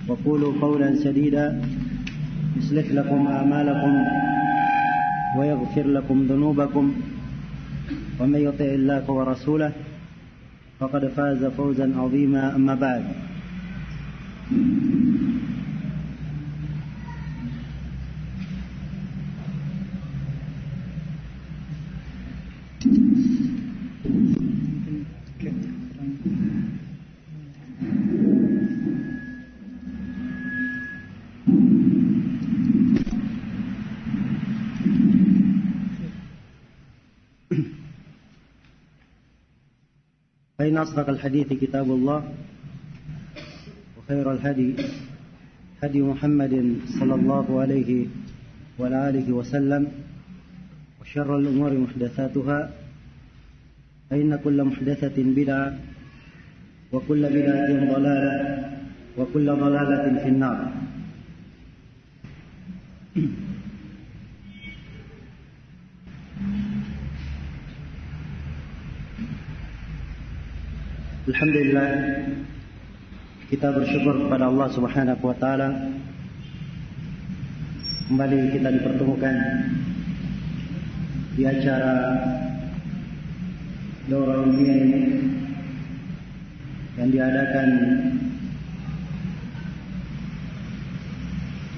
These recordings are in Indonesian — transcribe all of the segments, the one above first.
وقولوا قولا سديدا يصلح لكم أعمالكم ويغفر لكم ذنوبكم ومن يطع الله ورسوله فقد فاز فوزا عظيما. أما بعد، فإن أصدق الحديث كتاب الله وخير الهدي هدي محمد صلى الله عليه وعلى آله وسلم وشر الأمور محدثاتها فإن كل محدثة بدعة وكل بدعة ضلالة وكل ضلالة في النار. Alhamdulillah, kita bersyukur kepada Allah Subhanahu wa taala. Kembali kita dipertemukan di acara Daurah Ilmiah ini yang diadakan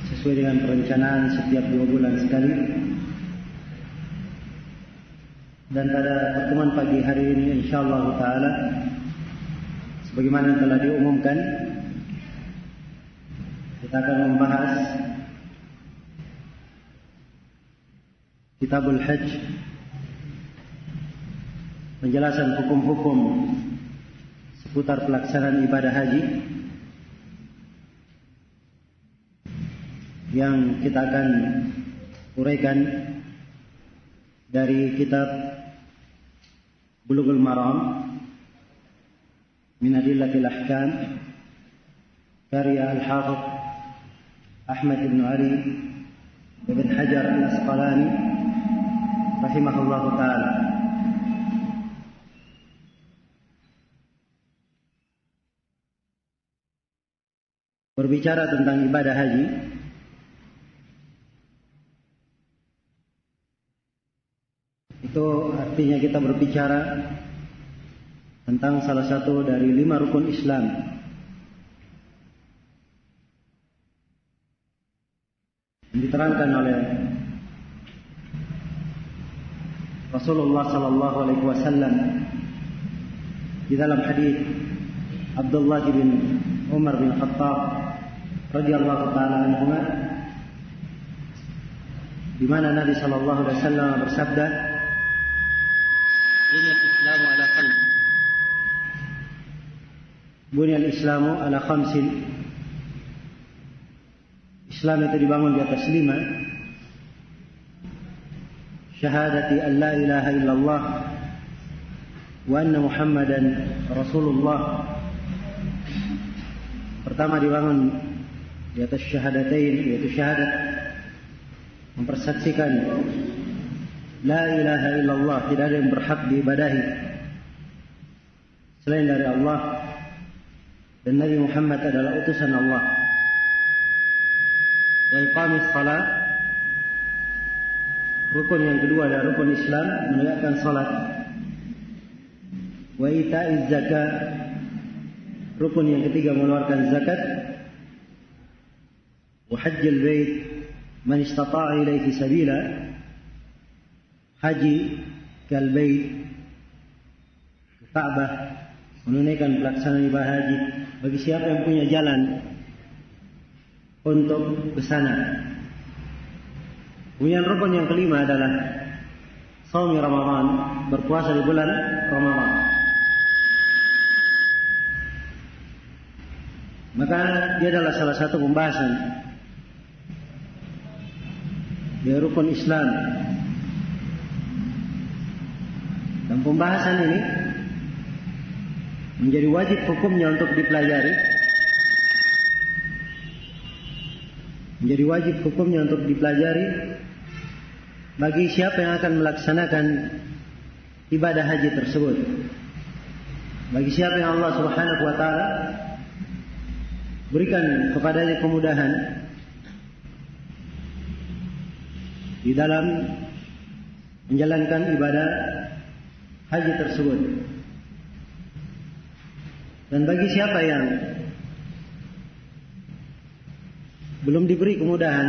sesuai dengan perencanaan setiap 2 bulan sekali. Dan pada pertemuan pagi hari ini insyaallah taala, sebagaimana telah diumumkan, kita akan membahas Kitabul Hajj, penjelasan hukum-hukum seputar pelaksanaan ibadah haji, yang kita akan uraikan dari kitab Bulughul Maram min Adillatil Ahkam karya Al-Hafidh Ahmad bin Ali bin Hajar Al-Asqalani rahimahullahu ta'ala. Berbicara tentang ibadah haji, itu artinya kita berbicara tentang salah satu dari 5 rukun Islam. Yang diterangkan oleh Rasulullah sallallahu alaihi wasallam di dalam hadis Abdullah bin Umar bin Khattab radhiyallahu taala anhu, di mana Nabi sallallahu alaihi wasallam bersabda, Bunyal Islamu ala khamsin. Islam itu dibangun di atas 5. Syahadati an la ilaha illallah wa anna Muhammadan Rasulullah. Pertama dibangun di atas syahadatain, yaitu syahadat, mempersaksikan la ilaha illallah, tidak ada yang berhak diibadahi selain dari Allah, dan Nabi Muhammad adalah utusan Allah. Wa iqamis salat, rukun yang kedua adalah rukun Islam, menegakkan salat. Wa ita'iz zakat, rukun yang ketiga mengeluarkan zakat. Wa hajjil bait man istata'a ilaihi sabila, haji kal bait, Ka'bah, menunaikan pelaksanaan ibadah haji bagi siapa yang punya jalan untuk ke sana. Kemudian rukun yang kelima adalah shaumi Ramadan, berpuasa di bulan Ramadan. Maka dia adalah salah satu pembahasan dari rukun Islam. Dan pembahasan ini menjadi wajib hukumnya untuk dipelajari, menjadi wajib hukumnya untuk dipelajari bagi siapa yang akan melaksanakan ibadah haji tersebut. Bagi siapa yang Allah Subhanahu wa taala berikan kepadanya kemudahan di dalam menjalankan ibadah haji tersebut. Dan bagi siapa yang belum diberi kemudahan,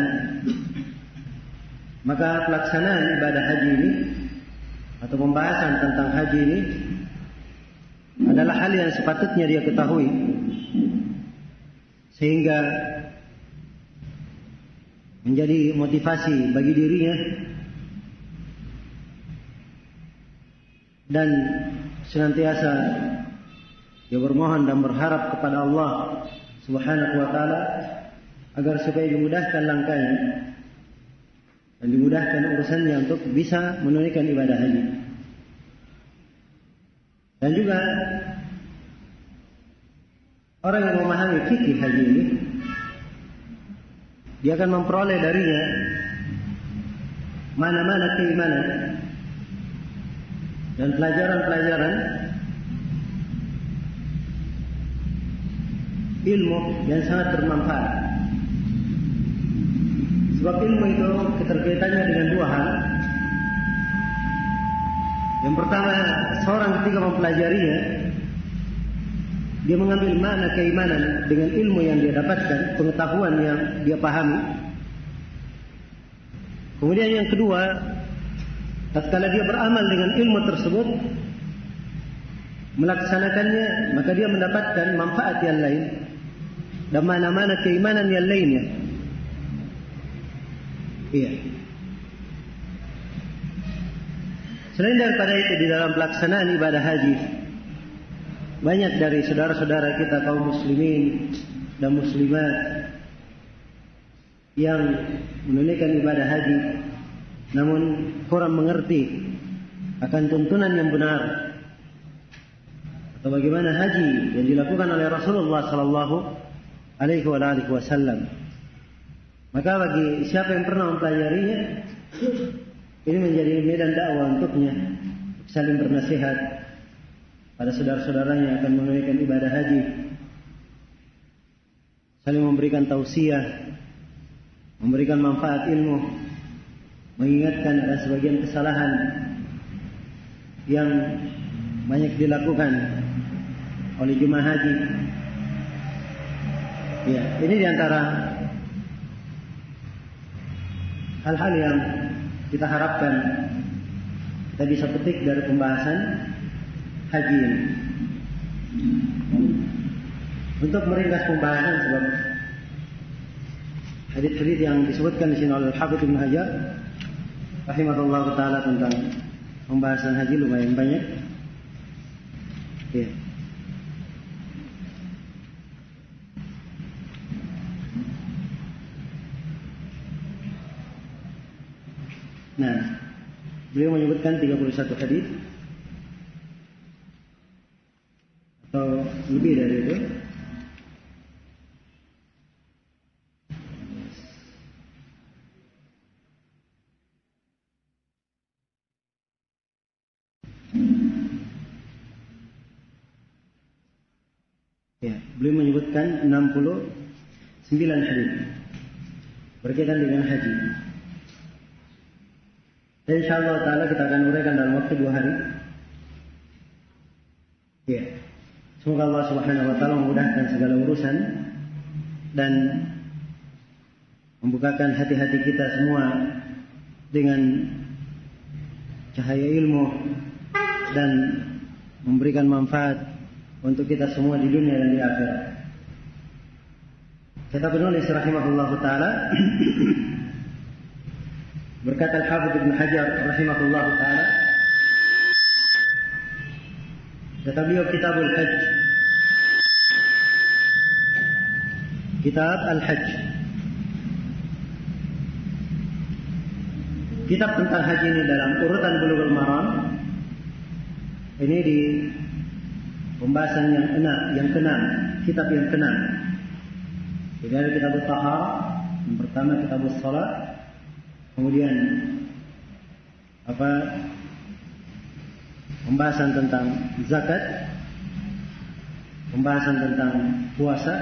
maka pelaksanaan ibadah haji ini atau pembahasan tentang haji ini adalah hal yang sepatutnya dia ketahui, sehingga menjadi motivasi bagi dirinya dan senantiasa dia bermohon dan berharap kepada Allah Subhanahu wa taala agar supaya dimudahkan langkahnya dan dimudahkan urusannya untuk bisa menunaikan ibadah haji. Dan juga orang yang memahami fikih haji ini, dia akan memperoleh darinya mana-mana keimanan dan pelajaran-pelajaran ilmu yang sangat bermanfaat. Sebab ilmu itu keterkaitannya dengan dua hal. Yang pertama, seorang ketika mempelajarinya, dia mengambil makna keimanan dengan ilmu yang dia dapatkan, pengetahuan yang dia pahami. Kemudian yang kedua, tatkala dia beramal dengan ilmu tersebut, melaksanakannya, maka dia mendapatkan manfaat yang lain dan mana-mana keimanan yang lainnya. Iya. Selain daripada itu, di dalam pelaksanaan ibadah haji, banyak dari saudara-saudara kita kaum muslimin dan muslimat yang menunaikan ibadah haji namun kurang mengerti akan tuntunan yang benar atau bagaimana haji yang dilakukan oleh Rasulullah sallallahu alaihi wasallam. Maka bagi siapa yang pernah mempelajarinya, ini menjadi medan dakwah untuknya, saling bernasihat pada saudara-saudaranya yang akan menunaikan ibadah haji, saling memberikan tausiah, memberikan manfaat ilmu, mengingatkan ada sebagian kesalahan yang banyak dilakukan oleh jemaah haji. Ya, ini diantara hal-hal yang kita harapkan kita bisa petik dari pembahasan haji ini. Untuk meringkas pembahasan, sebab hadis-hadis yang disebutkan di sini oleh Al-Hafidz Ibnu Hajar rahimahullah taala tentang pembahasan haji lumayan banyak. Ya. Nah, beliau menyebutkan 31 hadis atau lebih dari itu. Ya, beliau menyebutkan 69 hadis berkaitan dengan haji. Dan insyaallah taala kita akan uraikan dalam waktu 2 hari. Ya. Semoga Allah Subhanahu wa taala memudahkan segala urusan dan membukakan hati-hati kita semua dengan cahaya ilmu dan memberikan manfaat untuk kita semua di dunia dan di akhirat. Kata penulis rahimahullah taala, berkata Al-Hafidz Ibnu Hajar rahimahullah taala, kata beliau, Kitabul Hajj, Kitab Al-Hajj, kitab tentang haji ini dalam urutan Bulughul Maram. Ini di pembahasan yang keenam, kitab yang keenam. Jadi ada kitab Taharah, yang pertama kitab Shalah, kemudian pembahasan tentang zakat, pembahasan tentang puasa,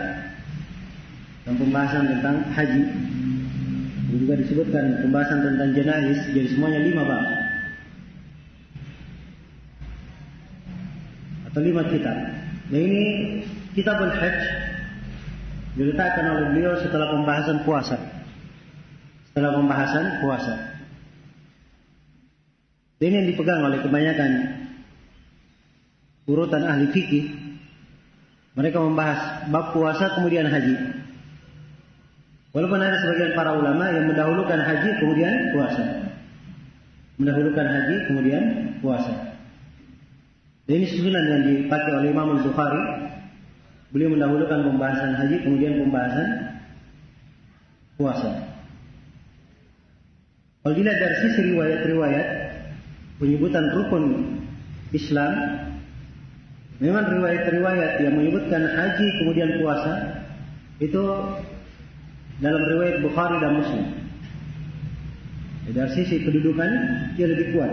dan pembahasan tentang haji. Dan juga disebutkan pembahasan tentang jenayis, jadi semuanya 5 bab atau 5 kitab. Dan ini Kitabul Hajj diletakkan oleh beliau setelah pembahasan puasa. Setelah pembahasan puasa. Ini yang dipegang oleh kebanyakan urutan ahli fikih. Mereka membahas bab puasa kemudian haji. Walaupun ada sebagian para ulama yang mendahulukan haji kemudian puasa. Mendahulukan haji kemudian puasa. Dan ini susunan yang dipakai oleh Imam Al-Bukhari. Beliau mendahulukan pembahasan haji kemudian pembahasan puasa. Kalau dilihat dari sisi riwayat-riwayat penyebutan rukun Islam, memang riwayat-riwayat yang menyebutkan haji kemudian puasa itu dalam riwayat Bukhari dan Muslim. Dari sisi kedudukan dia lebih kuat.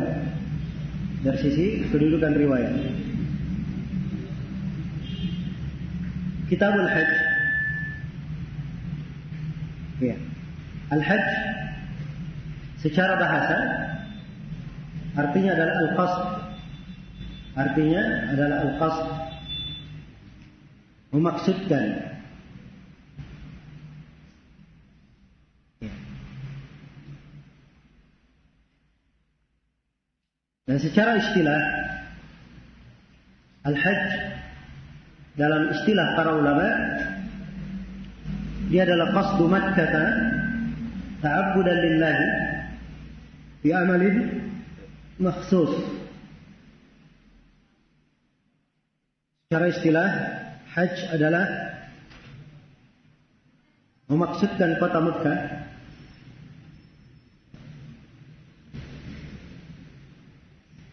Dari sisi kedudukan riwayat. Kitabul Hajj. Ya. Al-Hajj secara bahasa artinya adalah al-qasd. Artinya adalah al-qasd. Memaksudkan. Dan secara istilah Al-Hajj dalam istilah para ulama dia adalah qasdu Makkah ta'abbudan lillahi bi amalin makhsus. Secara istilah Hajj adalah memaksudkan kota Makkah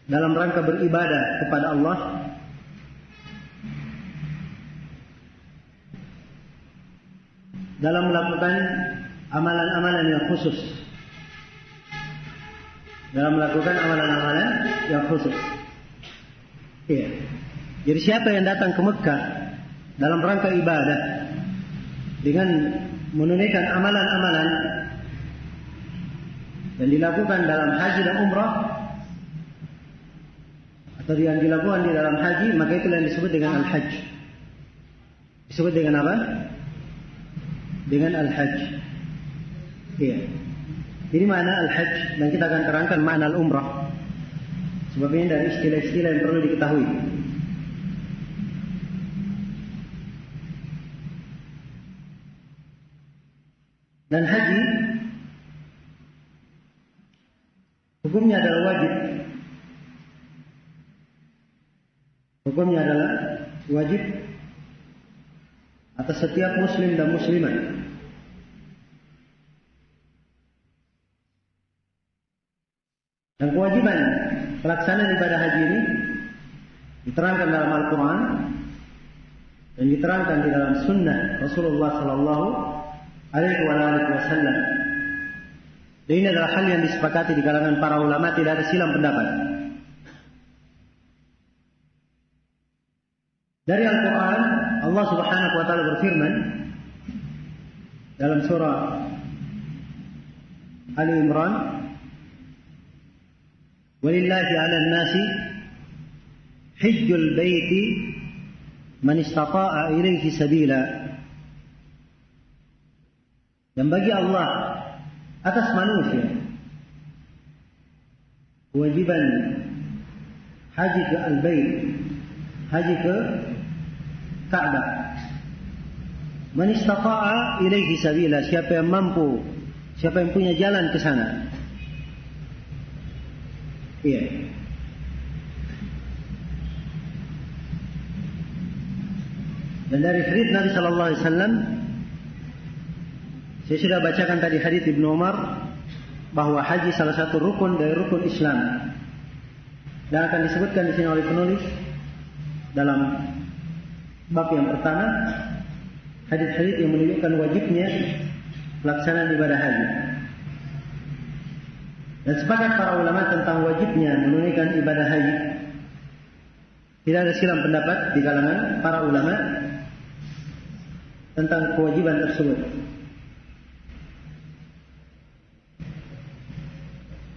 dalam rangka beribadah kepada Allah dalam melakukan amalan-amalan yang khusus. Dalam melakukan amalan-amalan yang khusus. Iya. Jadi siapa yang datang ke Mekah dalam rangka ibadah dengan menunaikan amalan-amalan yang dilakukan dalam haji dan umrah atau yang dilakukan di dalam haji, maka itulah yang disebut dengan al-hajj. Disebut dengan apa? Dengan al-hajj. Iya. Ini makna al-hajj dan kita akan terangkan makna al-umrah. Sebab ini dari istilah-istilah yang perlu diketahui. Dan haji hukumnya adalah wajib. Hukumnya adalah wajib atas setiap muslim dan muslimah. Dan kewajiban pelaksanaan ibadah haji ini diterangkan dalam Al-Quran dan diterangkan di dalam sunnah Rasulullah Sallallahu Alaihi Wasallam. Dan ini adalah hal yang disepakati di kalangan para ulama, tidak ada silang pendapat. Dari Al-Quran, Allah Subhanahu wa Ta'ala berfirman dalam surah Ali Imran, "Walillahi 'alan nasi hajjul baiti man istata'a ilaihi sabila." Dan bagi Allah atas manusia kewajiban haji ke Al-Bait, haji ke Ka'bah. Man istata'a ilaihi sabila, siapa yang mampu, siapa yang punya jalan ke sana. Iya. Dan dari hadis Nabi sallallahu alaihi wasallam, saya sudah bacakan tadi hadis Ibnu Umar bahwa haji salah satu rukun dari rukun Islam. Dan akan disebutkan di sini oleh penulis dalam bab yang pertama, hadis-hadis yang menunjukkan wajibnya pelaksanaan ibadah haji. Dan sepakat para ulama tentang wajibnya menunaikan ibadah haji. Tidak ada silang pendapat di kalangan para ulama tentang kewajiban tersebut.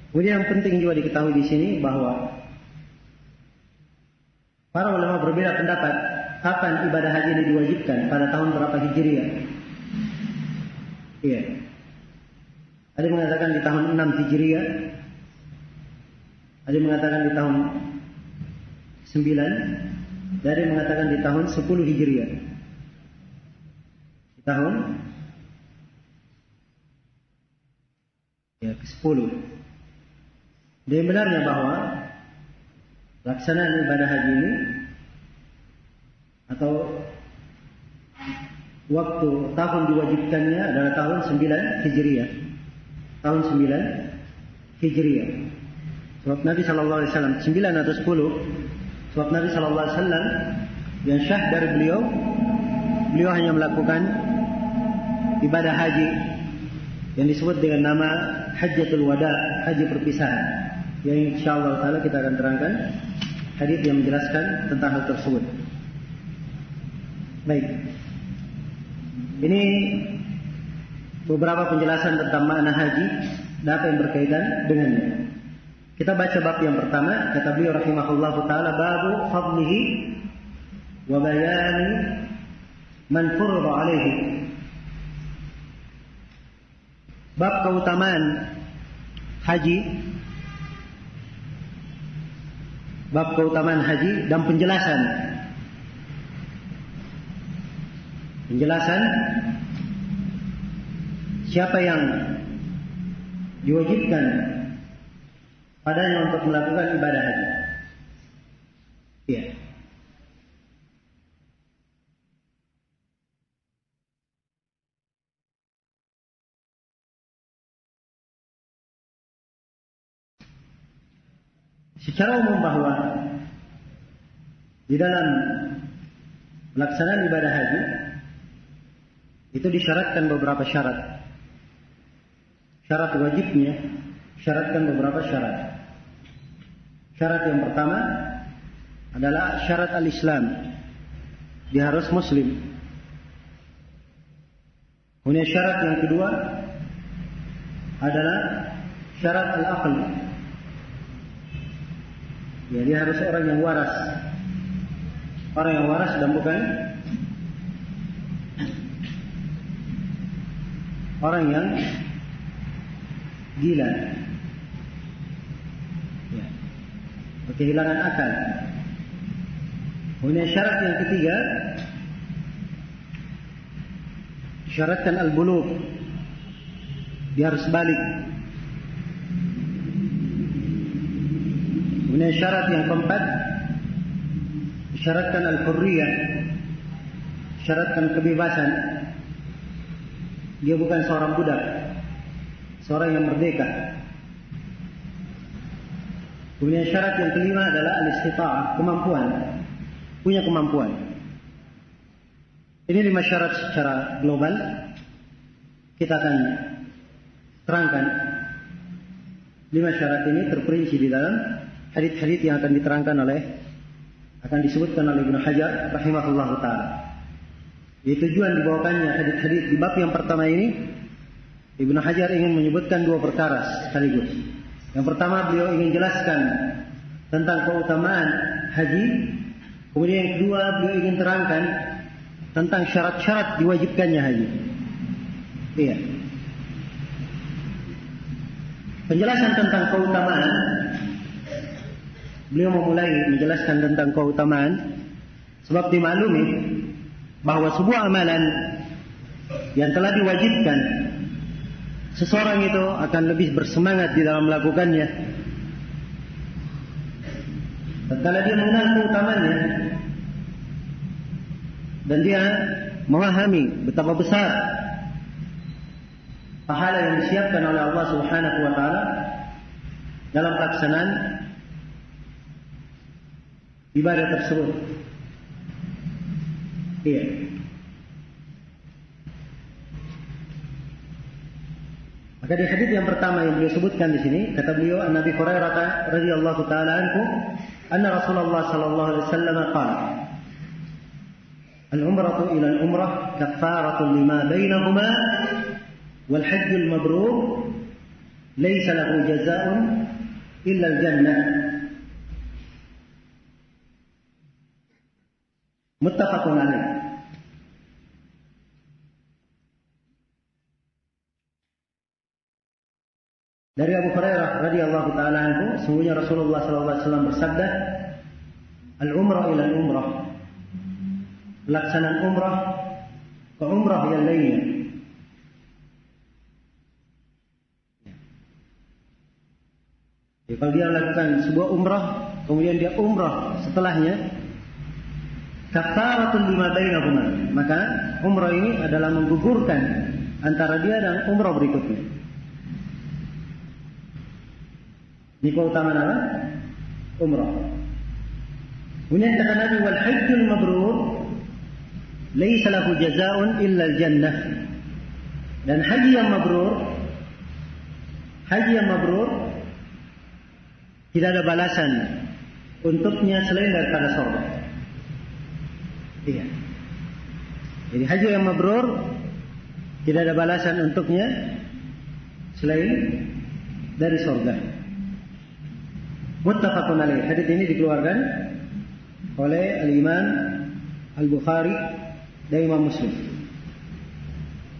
Kemudian yang penting juga diketahui di sini bahwa para ulama berbeda pendapat kapan ibadah haji ini diwajibkan, pada tahun berapa Hijriah. Iya. Ada yang mengatakan di tahun 6 Hijriah, ada yang mengatakan di tahun 9, ada yang mengatakan di tahun 10 Hijriah. Di tahun ke-10. Dan benarnya bahwa pelaksanaan ibadah haji ini atau waktu tahun diwajibkannya adalah tahun 9 Hijriah. Tahun 9 Hijriah. Sebab Nabi SAW 9 atau 10. Sebab Nabi SAW yang syah dari beliau hanya melakukan ibadah haji yang disebut dengan nama Hajjatul Wada, haji perpisahan. Yang insyaallah taala kita akan terangkan hadis yang menjelaskan tentang hal tersebut. Baik. Ini beberapa penjelasan tentang makna haji dan apa yang berkaitan dengannya. Kita baca bab yang pertama, kata beliau rahimahullah taala, babu fadlihi wa bayani man furida alaihi. Bab keutamaan haji, bab keutamaan haji dan penjelasan siapa yang diwajibkan padanya untuk melakukan ibadah haji. Iya. Secara umum bahwa di dalam pelaksanaan ibadah haji itu disyaratkan beberapa syarat. Syarat wajibnya syaratkan beberapa syarat. Syarat yang pertama adalah syarat al-Islam. Dia harus muslim. Kemudian syarat yang kedua adalah syarat al-aql. Ya, dia harus orang yang waras. Orang yang waras dan bukan orang yang gila. Ya. Kehilangan akal. Kemudian syarat yang ketiga syaratkan al-bulugh. Dia harus balik. Kemudian syarat yang keempat syaratkan al-hurriyah. Syaratkan kebebasan. Dia bukan seorang budak, seorang yang merdeka. Kemudian syarat yang kelima adalah al-istita'ah, kemampuan, punya kemampuan. Ini 5 syarat secara global. Kita akan terangkan 5 syarat ini terperinci di dalam hadits-hadits yang akan diterangkan akan disebutkan oleh Ibnu Hajar rahimahullahu taala. Jadi tujuan dibawakannya hadits-hadits di bab yang pertama ini, Ibnu Hajar ingin menyebutkan 2 perkara sekaligus. Yang pertama, beliau ingin jelaskan tentang keutamaan haji. Kemudian yang kedua, beliau ingin terangkan tentang syarat-syarat diwajibkannya haji. Iya. Penjelasan tentang keutamaan, beliau memulai menjelaskan tentang keutamaan sebab dimaklumi bahwa sebuah amalan yang telah diwajibkan, seseorang itu akan lebih bersemangat di dalam melakukannya. Tatkala dia mengenal keutamaannya dan dia memahami betapa besar pahala yang disiapkan oleh Allah Subhanahu wa taala dalam pelaksanaan ibadah tersebut. Iya. Maka di hadis yang pertama yang beliau sebutkan di sini, kata beliau, An Nabi Hurairah radhiyallahu taala anhu, anna Rasulullah sallallahu alaihi wasallam qala, al-umratu ila al-umrah kaffaratun lima bainahuma wal hajjul mabrur laysa lahu jazaa'un illa al-jannah. Muttafaqun alaih. Dari Abu Hurairah radhiyallahu taala anhu, sungguhnya Rasulullah sallallahu alaihi wasallam bersabda, "Al-umrah ila al-umrah." Pelaksanaan umrah ke umrah yang lainnya. Jadi kalau dia lakukan sebuah umrah, kemudian dia umrah setelahnya, kafaratun lima bainahuma, maka umrah ini adalah menggugurkan antara dia dan umrah berikutnya. Ini keutamaan apa? Umrah. Kemudian kata Nabi, wal hajjul mabrur laisa lahu jazaa'un illa al-jannah. Dan haji yang mabrur tidak ada balasan untuknya selain daripada surga. Iya. Jadi haji yang mabrur tidak ada balasan untuknya selain dari surga. Muttafaqun alaih. Hadis ini dikeluarkan oleh Al-Imam Al-Bukhari dan Imam Muslim.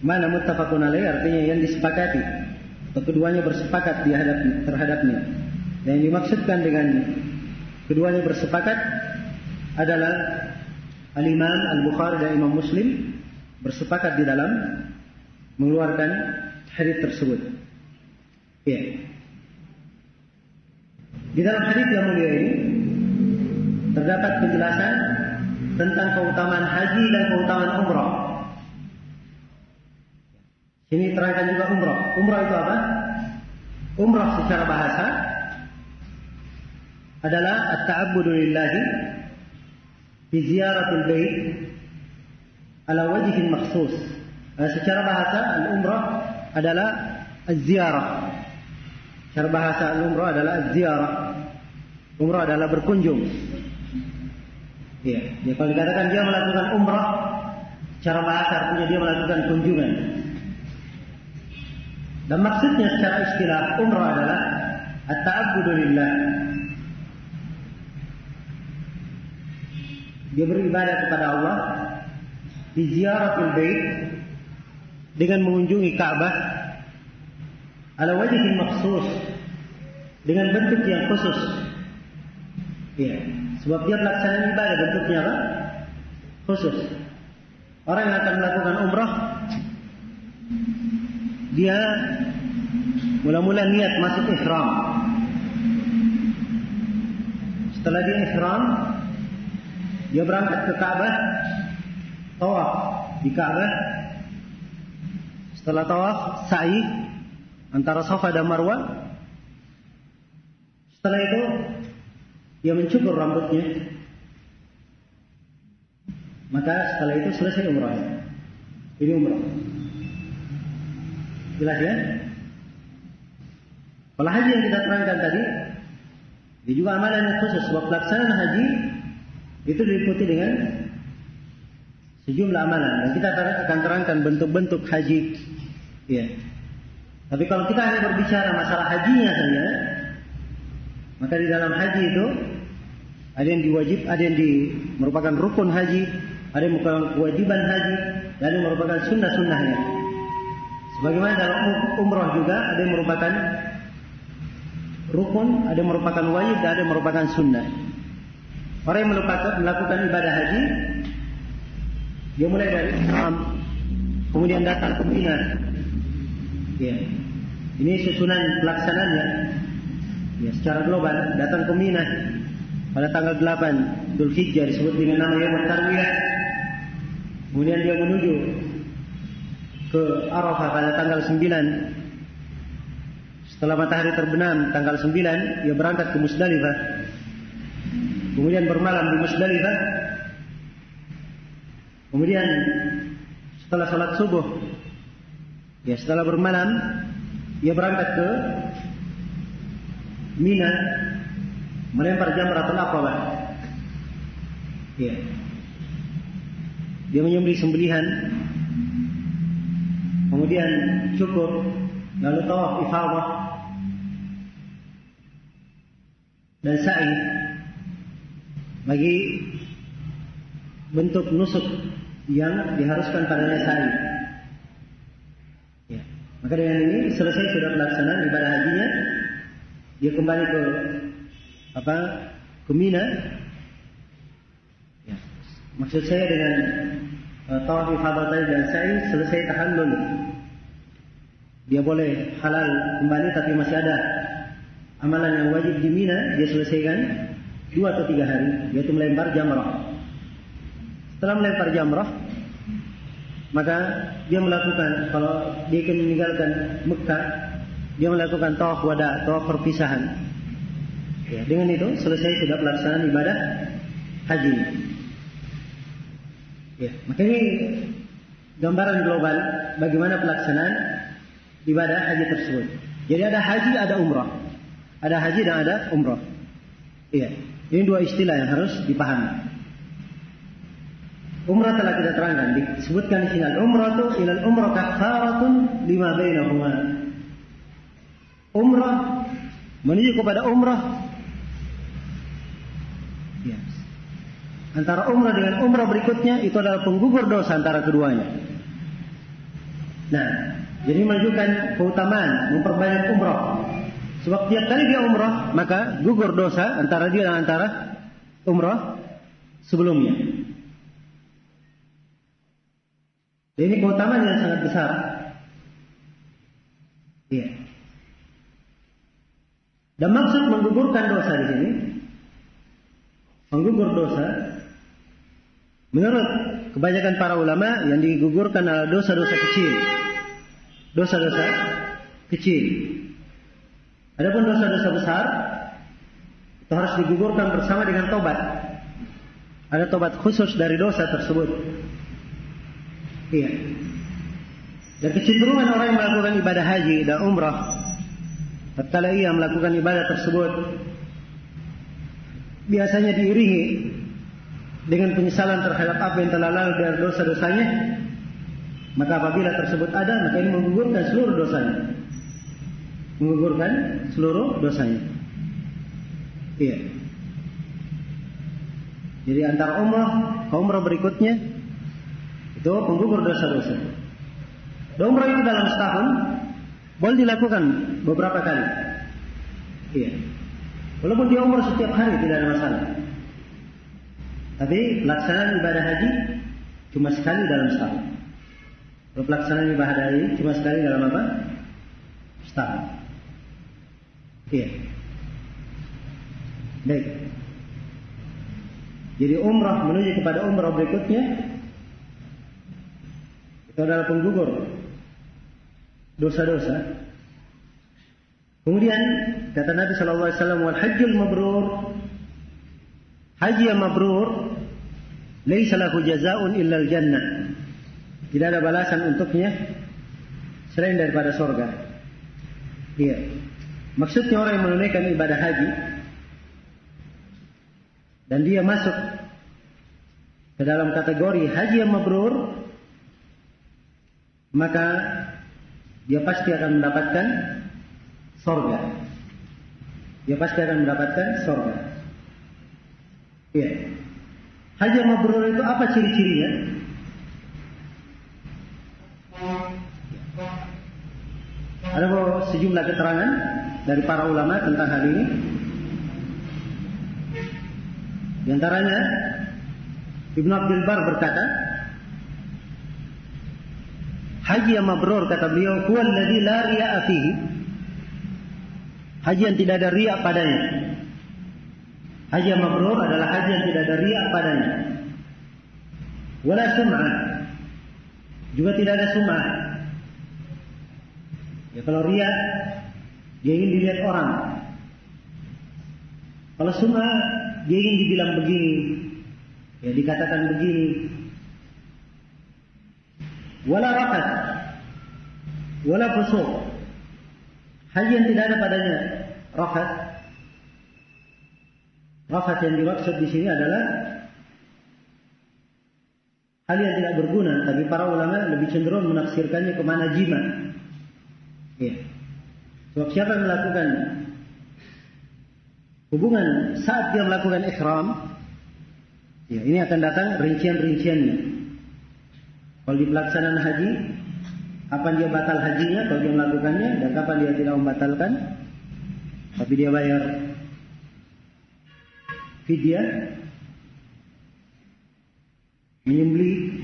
Mana muttafaqun alaih artinya yang disepakati, atau keduanya bersepakat terhadapnya. Dan yang dimaksudkan dengan keduanya bersepakat adalah Al-Imam Al-Bukhari dan Imam Muslim bersepakat di dalam mengeluarkan hadis tersebut. Ya. Di dalam hadis yang mulia ini terdapat penjelasan tentang keutamaan haji dan keutamaan umrah. Ini terangkan juga umrah. Umrah itu apa? Umrah secara bahasa adalah at-ta'abbudu lillahi bi ziyaratil bait ala wajhin makhsus. Secara bahasa al-umrah adalah az-ziyarah. Secara bahasa al-umrah adalah az-ziyarah. Umrah adalah berkunjung. Ya, kalau dikatakan dia melakukan umrah, secara bahasa artinya dia melakukan kunjungan. Dan maksudnya secara istilah umrah adalah at-ta'abbudu lillah. Dia beribadah kepada Allah di ziyaratul bait dengan mengunjungi Ka'bah ala wajhin makhsus, dengan bentuk yang khusus. Ya, sebab dia pelaksanaan ibadah bentuknya apa? Khusus. Orang yang akan melakukan umrah, dia mula-mula niat masuk ihram. Setelah dia ihram, dia berangkat ke Ka'bah, tawaf di Ka'bah. Setelah tawaf, sa'i antara Safa dan Marwah. Setelah itu dia mencukur rambutnya. Maka setelah itu selesai umrahnya. Ini umrah. Jelas ya? Kalau haji yang kita terangkan tadi, ini juga amalan yang khusus. Sebab pelaksanaan haji itu diikuti dengan sejumlah amalan. Dan kita akan terangkan bentuk-bentuk haji. Ya. Tapi kalau kita hanya berbicara masalah hajinya saja, maka di dalam haji itu ada yang ada yang merupakan rukun haji, ada yang merupakan kewajiban haji, dan ada yang merupakan sunnah-sunnahnya. Sebagaimana dalam umrah juga ada yang merupakan rukun, ada yang merupakan wajib, dan ada yang merupakan sunnah. Orang yang melakukan ibadah haji, dia mulai dari ihram, kemudian datang ke Mina. Ya. Ini susunan pelaksanaannya. Ya, secara global datang ke Mina pada tanggal 8 Dzulhijjah disebut dengan nama Yaumut Tarwiyah. Kemudian dia menuju ke Arafah pada tanggal 9. Setelah matahari terbenam tanggal 9, dia berangkat ke Musdalifah. Kemudian bermalam di Musdalifah. Kemudian setelah salat subuh, ya setelah bermalam, dia berangkat ke Mina, melempar jamratul aqabah. Ya. dia menyembelih sembelihan, kemudian cukur, lalu tawaf ifadah dan sa'i bagi bentuk nusuk yang diharuskan padanya sa'i. Ya. Maka dengan ini selesai sudah pelaksanaan ibadah hajinya, dia kembali ke Mina. Ya. Maksud saya dengan tawaf ifadah dan sa'i selesai tahallul, dia boleh halal kembali, tapi masih ada amalan yang wajib di Mina dia selesaikan 2 atau 3 hari, yaitu melempar jamrah. Setelah melempar jamrah, maka dia melakukan, kalau dia akan meninggalkan Mekah, dia melakukan tawaf wada, tawaf perpisahan. Ya, dengan itu selesai sudah pelaksanaan ibadah haji. Ya, maka ini gambaran global bagaimana pelaksanaan ibadah haji tersebut. Jadi ada haji, ada umrah. Ada haji dan ada umrah. Iya, ini 2 istilah yang harus dipahami. Umrah telah kita terangkan, disebutkan di sini al-umratu ilal umrah kaffaratun lima bainahuma. Umrah menuju kepada umrah. Ya. Antara umrah dengan umrah berikutnya itu adalah penggugur dosa antara keduanya. Nah, jadi menunjukkan keutamaan memperbanyak umrah. Sebab tiap kali dia umrah, maka gugur dosa antara dia dan antara umrah sebelumnya. Dan ini keutamaan yang sangat besar. Iya. Dan maksud menggugurkan dosa di sini, menggugur dosa, menurut kebanyakan para ulama, yang digugurkan adalah dosa-dosa kecil. Dosa-dosa kecil. Adapun dosa-dosa besar itu harus digugurkan bersama dengan tobat. Ada tobat khusus dari dosa tersebut. Iya. Dan kecenderungan orang yang melakukan ibadah haji dan umrah, tatkala ia melakukan ibadah tersebut, biasanya diiringi dengan penyesalan terhadap apa yang telah lalu dari dosa-dosanya. Maka apabila tersebut ada, maka ini menggugurkan seluruh dosanya. Menggugurkan seluruh dosanya. Iya. Jadi antara umrah ke umrah berikutnya itu penggugur dosa-dosa. Dan umrah itu dalam setahun boleh dilakukan beberapa kali. Iya. Walaupun dia umrah setiap hari tidak ada masalah. Tapi pelaksanaan ibadah haji cuma sekali dalam setahun. Kalau pelaksanaan ibadah haji cuma sekali dalam apa? Setahun. Iya. Baik. Jadi umrah menuju kepada umrah berikutnya itu adalah penggugur dosa-dosa. Kemudian kata Nabi sallallahu alaihi wasallam, "Wal hajjul mabrur." Haji yang mabrur laisa lahu jazaa'un illa al-jannah. Tidak ada balasan untuknya selain daripada surga. Iya. Maksudnya orang yang menunaikan ibadah haji dan dia masuk ke dalam kategori haji yang mabrur, maka dia pasti akan mendapatkan surga. Dia pasti akan mendapatkan surga. Iya. Haji yang mabrur itu apa ciri-cirinya? Ada sejumlah keterangan dari para ulama tentang hal ini. Di antaranya Ibnu Abdul Bar berkata, haji yang mabrur, kata beliau, huwa alladhi la riya'a fihi. Haji yang tidak ada riya padanya. Haji yang mabrur adalah haji yang tidak ada riya padanya. Wala sum'ah. Juga tidak ada sum'ah. Ya kalau riya, dia ingin dilihat orang. Kalau sum'ah, dia ingin dibilang begini, ya dikatakan begini. Wala rafat, wala fusuq. Haji yang tidak ada padanya rafat. Rafat yang dimaksud di sini adalah hal yang tidak berguna, tapi para ulama lebih cenderung menafsirkannya kemana jima. Ya. Sebab siapa yang melakukan hubungan saat dia melakukan ihram, ya, ini akan datang rincian-rinciannya. Kalau di pelaksanaan haji, kapan dia batal hajinya kalau dia melakukannya, dan kapan dia tidak membatalkan, tapi dia bayar fidyah, menyembelih,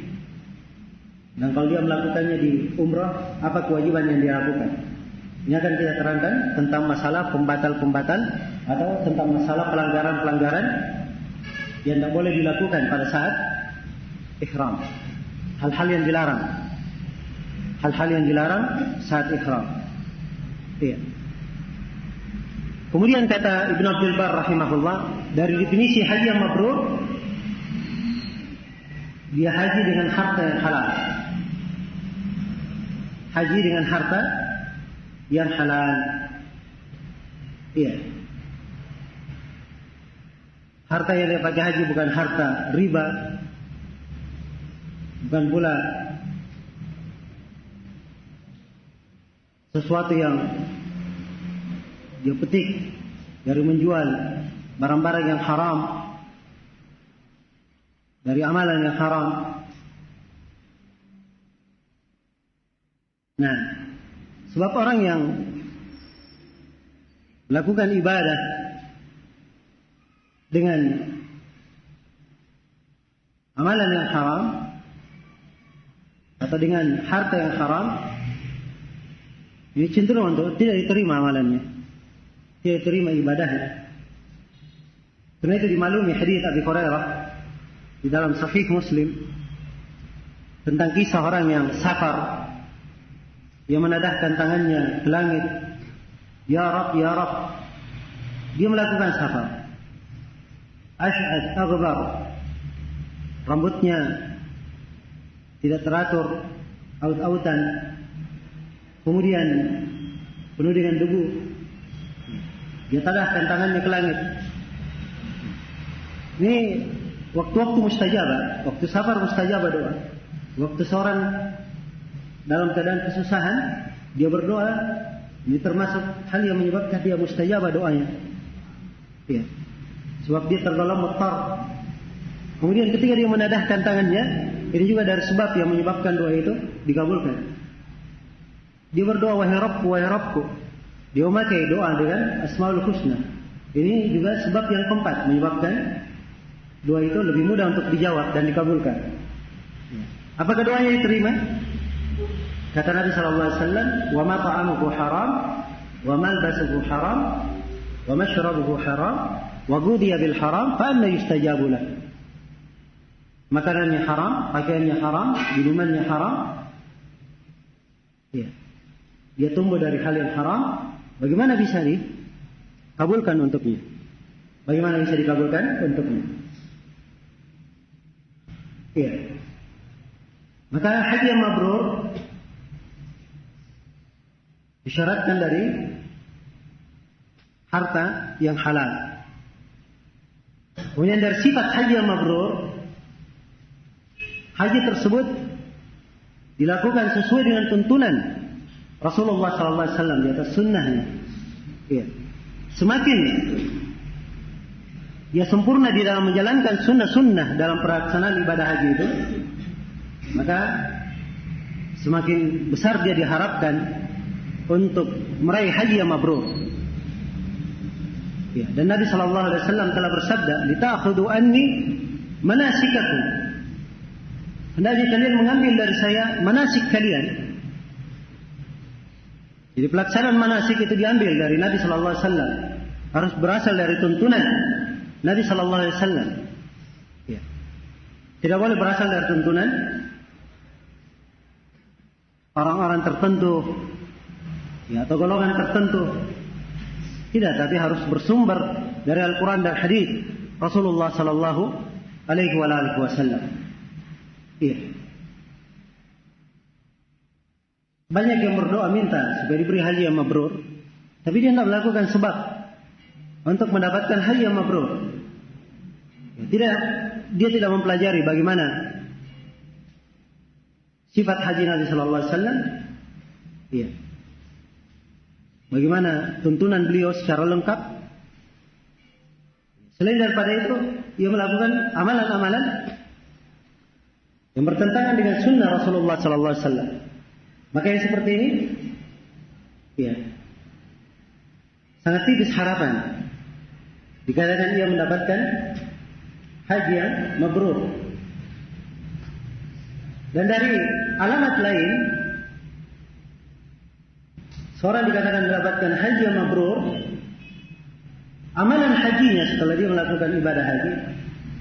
dan kalau dia melakukannya di umrah, apa kewajiban yang dia lakukan. Ini akan kita terangkan tentang masalah pembatal-pembatal atau tentang masalah pelanggaran-pelanggaran yang tidak boleh dilakukan pada saat ihram. Hal-hal yang dilarang. Hal-hal yang dilarang saat ihram. Iya. Kemudian kata Ibn Abdul Bar rahimahullah, dari definisi haji yang mabrur, dia haji dengan harta yang halal. Haji dengan harta yang halal. Iya. Harta yang dia pakai haji bukan harta riba, bukan pula sesuatu yang dia petik dari menjual barang-barang yang haram, dari amalan yang haram. Nah, sebab orang yang melakukan ibadah dengan amalan yang haram atau dengan harta yang haram, ini cenderung untuk tidak diterima amalannya, tidak diterima ibadahnya. Karena itu dimaklumi hadis Abi Hurairah di dalam Sahih Muslim tentang kisah orang yang safar, yang menadahkan tangannya ke langit, ya Rabb, ya Rabb. Dia melakukan safar, ash'ath aghbar, rambutnya tidak teratur, aut-autan, kemudian penuh dengan debu. Dia tadahkan tangannya ke langit. Ini waktu-waktu mustajabah, waktu safar mustajabah doa. Waktu seorang dalam keadaan kesusahan, dia berdoa, ini termasuk hal yang menyebabkan dia mustajabah doanya. Ya. Sebab dia tergolong muttar. Kemudian ketika dia menadahkan tangannya, ini juga dari sebab yang menyebabkan doa itu dikabulkan. Dia berdoa, wahai Rabbku, wahai Rabbku. Dia memakai doa dengan Asmaul Husna. Ini juga sebab yang keempat menyebabkan doa itu lebih mudah untuk dijawab dan dikabulkan. Apakah doanya diterima? Kata Nabi SAW, wa ma ta'amuhu haram, wa malbasuhu haram, wa mashrabuhu haram, wa ghudiya bil haram, fa anna yustajabu lah. Makanannya haram, pakaiannya haram, minumannya haram. Ya. Dia tumbuh dari hal yang haram. Bagaimana bisa dikabulkan untuknya? Bagaimana bisa dikabulkan untuknya? Iya. Maka haji yang mabrur disyaratkan dari harta yang halal. Kemudian dari sifat haji yang mabrur, haji tersebut dilakukan sesuai dengan tuntunan Rasulullah SAW di atas sunnahnya. Ya. Semakin dia sempurna di dalam menjalankan sunnah-sunnah dalam pelaksanaan ibadah haji itu, maka semakin besar dia diharapkan untuk meraih haji yang mabrur. Ya. Dan Nabi SAW telah bersabda, "Lita'khudhu anni manasikakum." Hendaknya kalian mengambil dari saya manasik kalian. Jadi pelaksanaan manasik itu diambil dari Nabi Sallallahu Alaihi Wasallam, harus berasal dari tuntunan Nabi Sallallahu Alaihi Wasallam. Ya. Tidak boleh berasal dari tuntunan orang-orang tertentu, ya, atau golongan tertentu. Tidak, tapi harus bersumber dari Al-Quran dan Hadis Rasulullah Sallallahu Alaihi Wasallam. Iya. Banyak yang berdoa minta supaya diberi haji yang mabrur, tapi dia tidak melakukan sebab untuk mendapatkan haji yang mabrur. Dia tidak mempelajari bagaimana sifat haji Nabi sallallahu alaihi wasallam. Iya. Bagaimana tuntunan beliau secara lengkap. Selain daripada itu, ia melakukan amalan-amalan yang bertentangan dengan sunnah Rasulullah sallallahu alaihi wasallam. Maka yang seperti ini, ya, sangat tipis harapan dikatakan ia mendapatkan haji yang mabrur. Dan dari alamat lain, seorang dikatakan mendapatkan haji yang mabrur, amalan hajinya setelah dia melakukan ibadah haji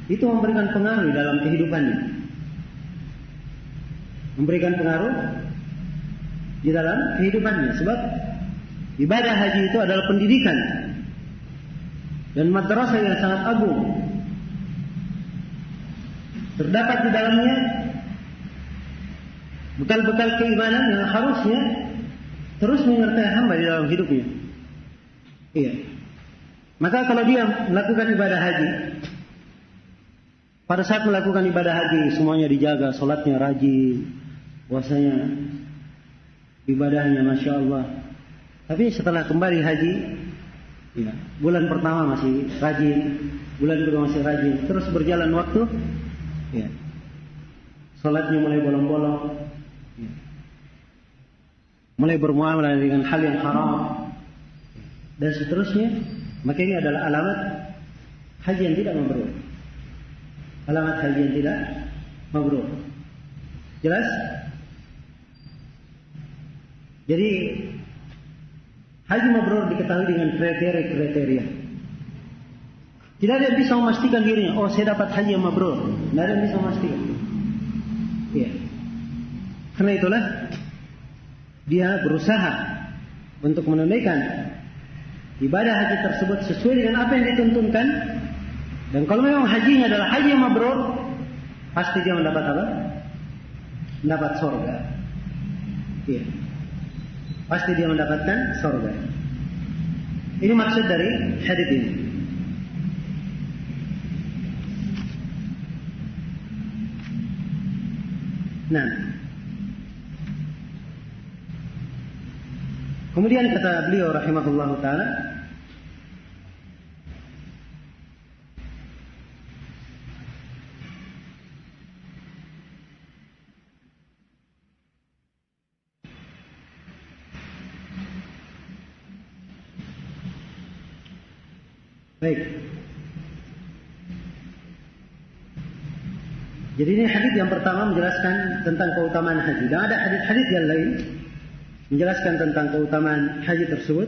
itu memberikan pengaruh dalam kehidupannya, memberikan pengaruh di dalam kehidupannya. Sebab ibadah haji itu adalah pendidikan dan madrasah yang sangat agung. Terdapat di dalamnya bekal-bekal keimanan yang harusnya terus menyertai hamba di dalam hidupnya. Iya. Maka kalau dia melakukan ibadah haji, pada saat melakukan ibadah haji semuanya dijaga, sholatnya rajin, puasanya, ibadahnya masya Allah. Tapi setelah kembali haji, ya, bulan pertama masih rajin, bulan kedua masih rajin, terus berjalan waktu, ya, sholatnya mulai bolong-bolong, ya, mulai bermuamalah dengan hal yang haram, dan seterusnya. Maka ini adalah alamat haji yang tidak mabrur. Alamat haji yang tidak mabrur. Jelas? Jadi haji mabrur diketahui dengan kriteria-kriteria. Tidak ada yang bisa memastikan dirinya, oh saya dapat haji yang mabrur. Tidak ada yang bisa memastikan. Iya. Karena itulah dia berusaha untuk menunaikan ibadah haji tersebut sesuai dengan apa yang dituntunkan. Dan kalau memang hajinya adalah haji yang mabrur, pasti dia mendapat apa? Mendapat surga. Iya. Pasti dia mendapatkan surga. Ini maksud dari hadits ini. Nah, kemudian kata beliau rahimahullah ta'ala, baik. Jadi ini hadis yang pertama menjelaskan tentang keutamaan haji. Dan ada hadis-hadis yang lain menjelaskan tentang keutamaan haji tersebut.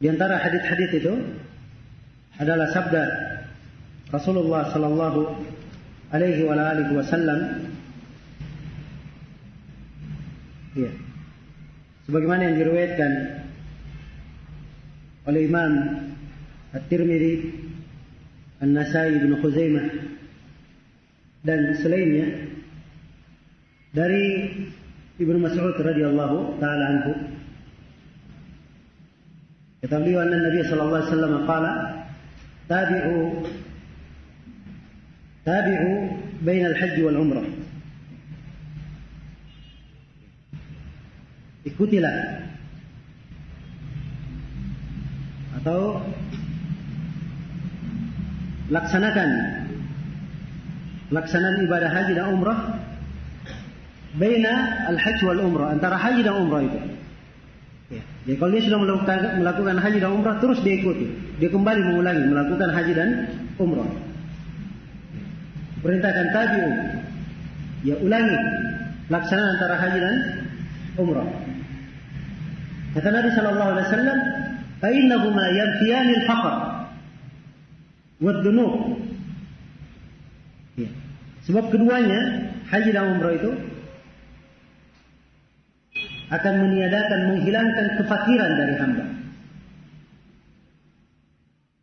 Di antara hadis-hadis itu adalah sabda Rasulullah sallallahu alaihi wasallam. Ya. Sebagaimana yang diriwayatkan oleh Imam At-Tirmidzi, An-Nasai, Ibnu Khuzaimah dan selainnya dari Ibnu Mas'ud radhiyallahu taala anhu. Kata beliau, anna Nabi sallallahu alaihi wasallam qala tabi'u bain al-hajj wal umrah. Ikutilah atau laksanaan ibadah haji dan umrah baina al-hajj wal umrah, antara haji dan umrah itu. Ya. Jadi kalau dia sudah melakukan haji dan umrah, terus dia ikuti. Dia kembali mengulangi melakukan haji dan umrah. Perintahkan tabi'u, ya ulangi laksanaan antara haji dan umrah. Kata Nabi sallallahu alaihi wasallam, fa innahuma yanfiyani al-faqr wad-dunub. Ya. Sebab keduanya, haji dan umrah itu akan meniadakan, menghilangkan kefakiran dari hamba.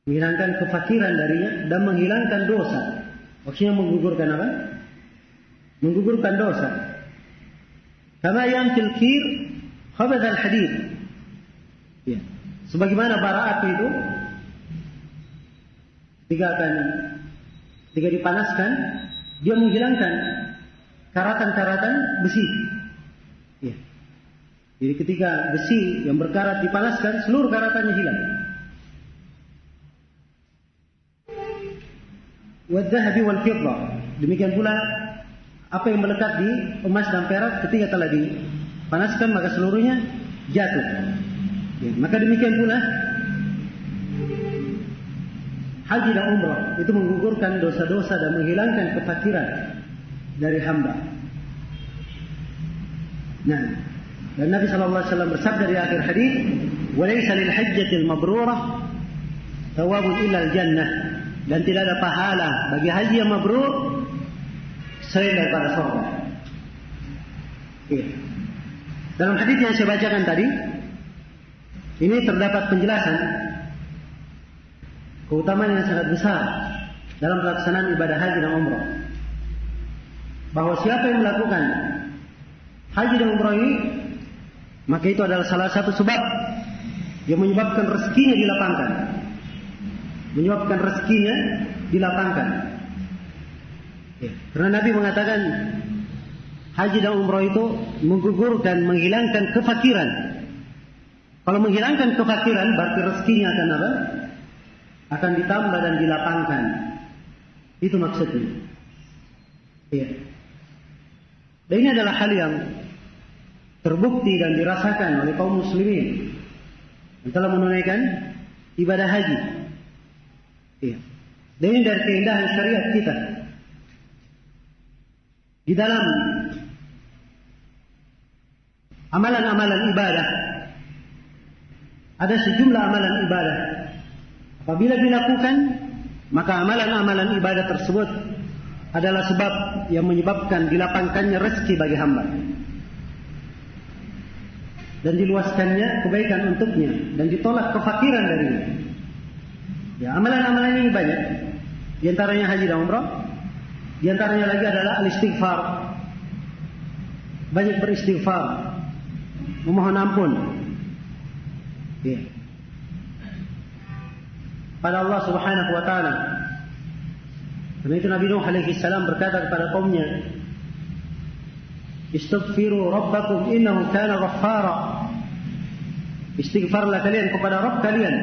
Menghilangkan kefakiran darinya dan menghilangkan dosa. Maksudnya menggugurkan apa? Menggugurkan dosa. Kama yanfil kir khabath al-hadid. Ya. Sebagaimana bara api itu ketika dipanaskan, dia menghilangkan karatan-karatan besi. Ya. Jadi ketika besi yang berkarat dipanaskan, seluruh karatannya hilang. Wadzahabi wal fiddah. Demikian pula apa yang melekat di emas dan perak ketika telah dipanaskan maka seluruhnya jatuh. Ya, maka demikian pula haji dan umrah itu menggugurkan dosa-dosa dan menghilangkan kefakiran dari hamba. Nah, dan Nabi SAW bersabda di akhir hadis, "Walaysa lil hajjatil mabrurah thawabun illa al jannah." Dan tidak ada pahala bagi haji yang mabrur selain daripada surga. Iya. Dalam hadis yang saya bacakan tadi, ini terdapat penjelasan keutamaan yang sangat besar dalam pelaksanaan ibadah haji dan umrah. Bahwa siapa yang melakukan haji dan umrah ini, maka itu adalah salah satu sebab yang menyebabkan rezekinya dilapangkan. Menyebabkan rezekinya dilapangkan. Ya. Karena Nabi mengatakan haji dan umrah itu menggugurkan, menghilangkan kefakiran. Kalau menghilangkan kefakiran, berarti rezekinya akan apa? Akan ditambah dan dilapangkan. Itu maksudnya. Ya. Dan ini adalah hal yang terbukti dan dirasakan oleh kaum muslimin yang telah menunaikan ibadah haji. Ya. Dan ini dari keindahan syariat kita. Di dalam amalan-amalan ibadah ada sejumlah amalan ibadah. Apabila dilakukan, maka amalan-amalan ibadah tersebut adalah sebab yang menyebabkan dilapangkannya rezeki bagi hamba dan diluaskannya kebaikan untuknya dan ditolak kefakiran darinya. Ya, amalan-amalan ini banyak. Di antaranya haji dan umrah. Di antaranya lagi adalah al-istighfar. Banyak beristighfar, memohon ampun. Ya. Pada Allah Subhanahu wa taala. Karena itu Nabi Nuh alaihi salam berkata kepada kaumnya, "Istaghfiru rabbakum innahu kana ghaffara." Istighfarlah kalian kepada Rabb kalian.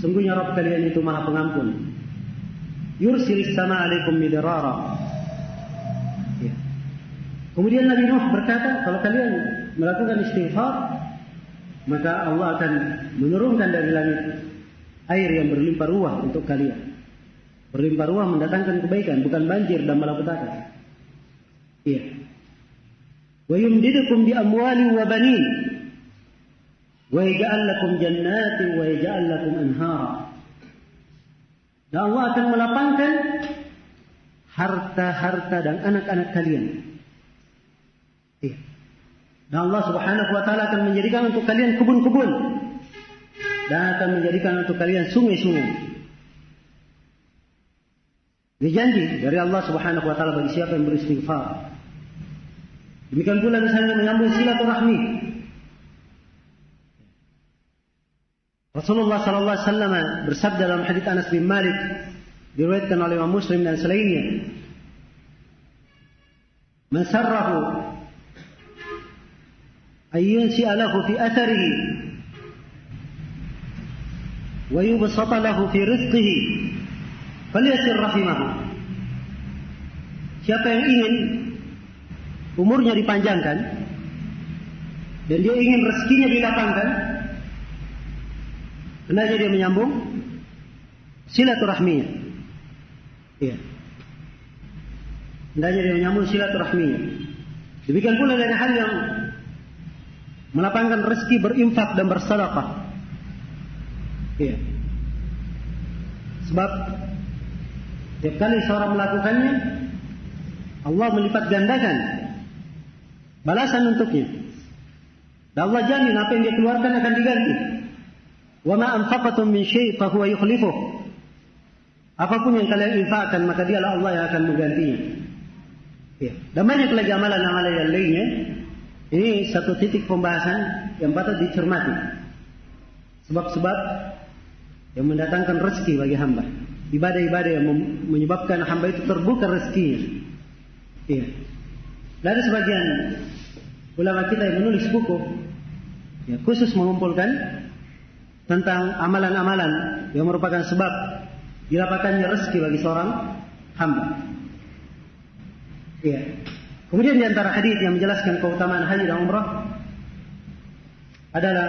Sungguhnya Rabb kalian itu Maha Pengampun. Yursilis sama alaikum midrara. Ya. Kemudian Nabi Nuh berkata, kalau kalian melakukan istighfar, maka Allah akan menurunkan dari langit air yang berlimpah ruah untuk kalian. Berlimpah ruah mendatangkan kebaikan, bukan banjir dan malapetaka. Iya. Wa yumdidukum bi amwali wa banin. Wa yaj'al lakum jannatin wa yaj'al lakum anhara. Dan Allah akan melapangkan harta-harta dan anak-anak kalian. Iya. Dan Allah Subhanahu wa taala akan menjadikan untuk kalian kebun-kebun dan akan menjadikan untuk kalian sungai-sungai. Ini janji dari Allah Subhanahu wa taala bagi siapa yang beristighfar. Demikian pula misalnya menyambung silaturahmi. Rasulullah sallallahu alaihi wasallam bersabda dalam hadis Anas bin Malik diriwayatkan oleh Imam Muslim dan selainnya, "Man sarrahu ayyunsi'a lahu fi atharihi wa yubsata lahu fi rizqihi falyasir rahimahu." Siapa yang ingin umurnya dipanjangkan dan dia ingin rezekinya dilapangkan, hendaknya dia menyambung silaturahminya. Iya. Hendaknya dia menyambung silaturahminya. Demikian pula dari hal yang melapangkan rezeki berinfak dan bersedekah. Iya. Sebab setiap kali seorang melakukannya, Allah melipat gandakan balasan untuknya. Dan Allah jamin apa yang dia keluarkan akan diganti. Wa ma anfaqatum min syai' fa huwa yukhlifuh. Apapun yang kalian infakkan, maka dialah Allah yang akan menggantinya. Ya. Dan banyak lagi amalan-amalan yang lainnya. Ini satu titik pembahasan yang patut dicermati. Sebab-sebab yang mendatangkan rezeki bagi hamba. Ibadah-ibadah yang menyebabkan hamba itu terbuka rezekinya. Ya. Dari sebagian ulama kita yang menulis buku, ya, khusus mengumpulkan tentang amalan-amalan yang merupakan sebab didapatkannya rezeki bagi seorang hamba. Ya. Kemudian di antara hadis yang menjelaskan keutamaan haji dan umrah adalah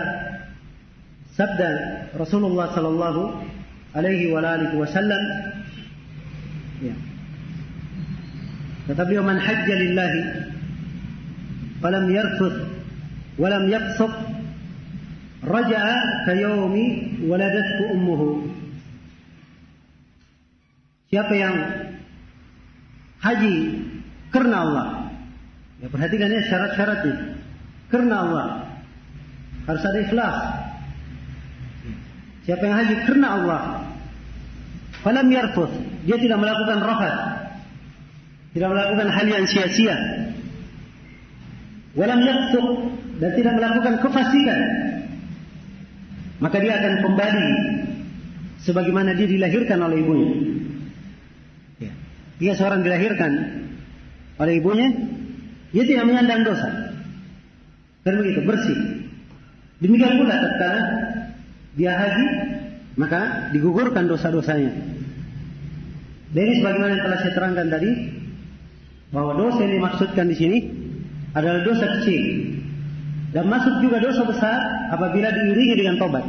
sabda Rasulullah sallallahu alaihi wasallam. Ya. Kata beliau, man hajja lillahi falam yarfuth walam yaqsab raja'a kayaumi waladatku ummuhu. Siapa yang haji karena Allah, ya perhatikan ya syarat-syaratnya, karena Allah, harus ada ikhlas. Siapa yang haji karena Allah, falam yarfuth, dia tidak melakukan rafath, tidak melakukan hal yang sia-sia, walam yaqsab, dan tidak melakukan kefasikan, maka dia akan kembali sebagaimana dia dilahirkan oleh ibunya. Ya. Dia seorang dilahirkan oleh ibunya, dia tidak menyandang dosa, dan begitu bersih. Demikian pula tatkala dia haji, maka digugurkan dosa-dosanya. Dan ini sebagaimana yang telah saya terangkan tadi, bahwa dosa yang dimaksudkan di sini adalah dosa kecil, dan masuk juga dosa besar apabila diiringi dengan tobat.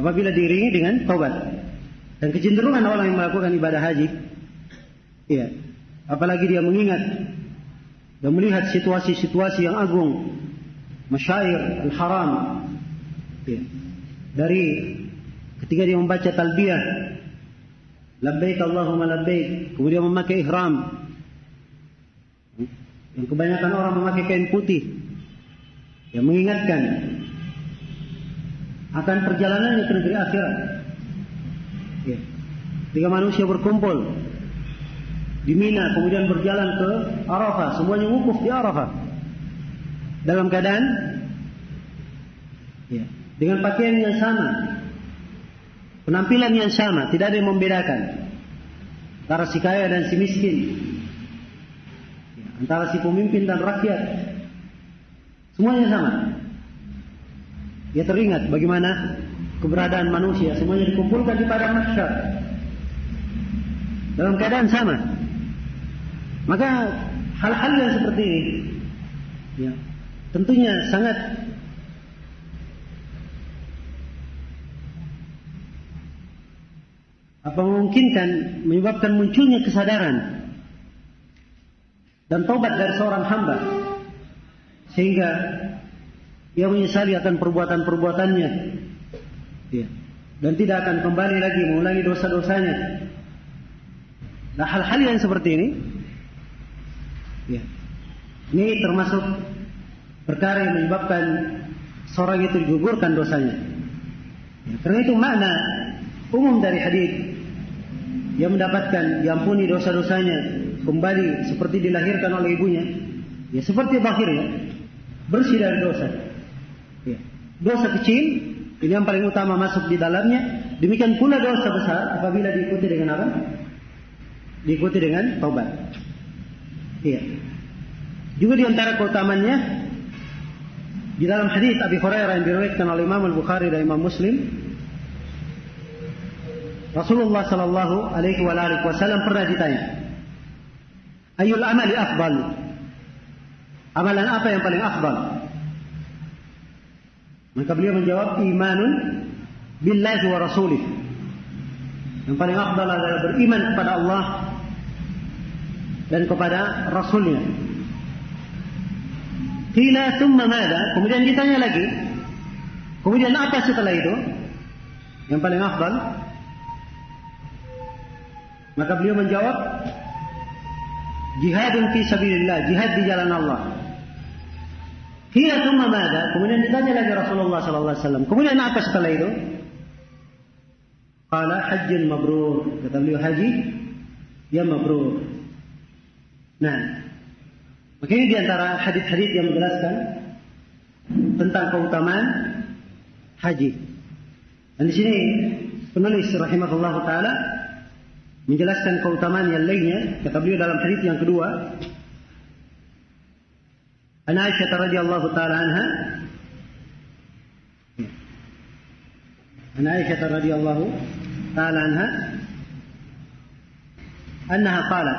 Apabila diiringi dengan tobat. Dan kecenderungan orang yang melakukan ibadah haji, ya, apalagi dia mengingat dan melihat situasi-situasi yang agung, masyair al-haram, ya, dari ketika dia membaca talbiyah, labbaik Allahumma labbaik, kemudian memakai ihram, yang kebanyakan orang memakai kain putih, yang mengingatkan akan perjalanannya ke negeri akhirat. Ya. Ketika manusia berkumpul di Mina, kemudian berjalan ke Arafah, semuanya wukuf di Arafah dalam keadaan, ya, dengan pakaian yang sama, penampilan yang sama, tidak ada yang membedakan antara si kaya dan si miskin, ya, antara si pemimpin dan rakyat, semuanya sama. Dia teringat bagaimana keberadaan manusia, semuanya dikumpulkan di padang mahsyar dalam keadaan sama. Maka hal-hal yang seperti ini, ya, tentunya sangat memungkinkan menyebabkan munculnya kesadaran dan taubat dari seorang hamba, sehingga ia menyesali akan perbuatan-perbuatannya, ya, dan tidak akan kembali lagi mengulangi dosa-dosanya. Nah, hal-hal yang seperti ini, ya, ini termasuk perkara yang menyebabkan seorang itu digugurkan dosanya. Ya, karena itu makna umum dari hadis yang mendapatkan diampuni dosa-dosanya, kembali seperti dilahirkan oleh ibunya, ya seperti bakhirnya, bersih dari dosa. Ya. Dosa kecil ini yang paling utama masuk di dalamnya. Demikian pula dosa besar apabila diikuti dengan apa? Diikuti dengan taubat. Iya. Juga di antara keutamaannya di dalam hadis Abi Hurairah yang diriwayatkan oleh Imam Al-Bukhari dan Imam Muslim, Rasulullah sallallahu alaihi wasallam pernah ditanya, "Ayyul amali afdal?" Amalan apa yang paling afdal? Maka beliau menjawab, imanun billahi wa rasulih. Yang paling afdal adalah beriman kepada Allah dan kepada Rasulnya. Qila thumma madha? Kemudian ditanya lagi, kemudian apa setelah itu yang paling afdal? Maka beliau menjawab, jihadun fi sabilillah, jihad di jalan Allah. Qila thumma madha? Kemudian ditanya lagi Rasulullah sallallahu alaihi wasallam, kemudian apa setelah itu? Qala hajjun mabrur. Kata beliau, haji yang mabrur. Nah, maka ini diantara hadis-hadis yang menjelaskan tentang keutamaan haji. Dan di sini penulis rahimahullah taala menjelaskan keutamaan yang lainnya. Kata beliau dalam hadis yang kedua, An Aisyah radhiyallahu taala anha, An Aisyah radhiyallahu taala anha, annaha qalat,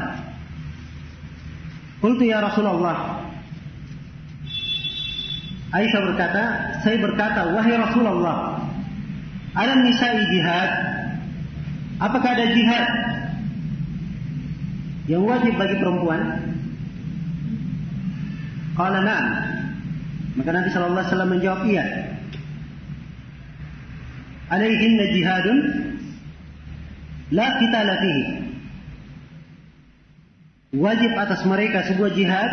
qultu ya Rasulullah. Aisyah berkata, saya berkata, wahai Rasulullah, alam nisa'i jihad? Apakah ada jihad yang wajib bagi perempuan? Qala na'am. Maka Nabi sallallahu alaihi wasallam menjawab, iya. Alaihinna jihadun la qitala fihi. Wajib atas mereka sebuah jihad,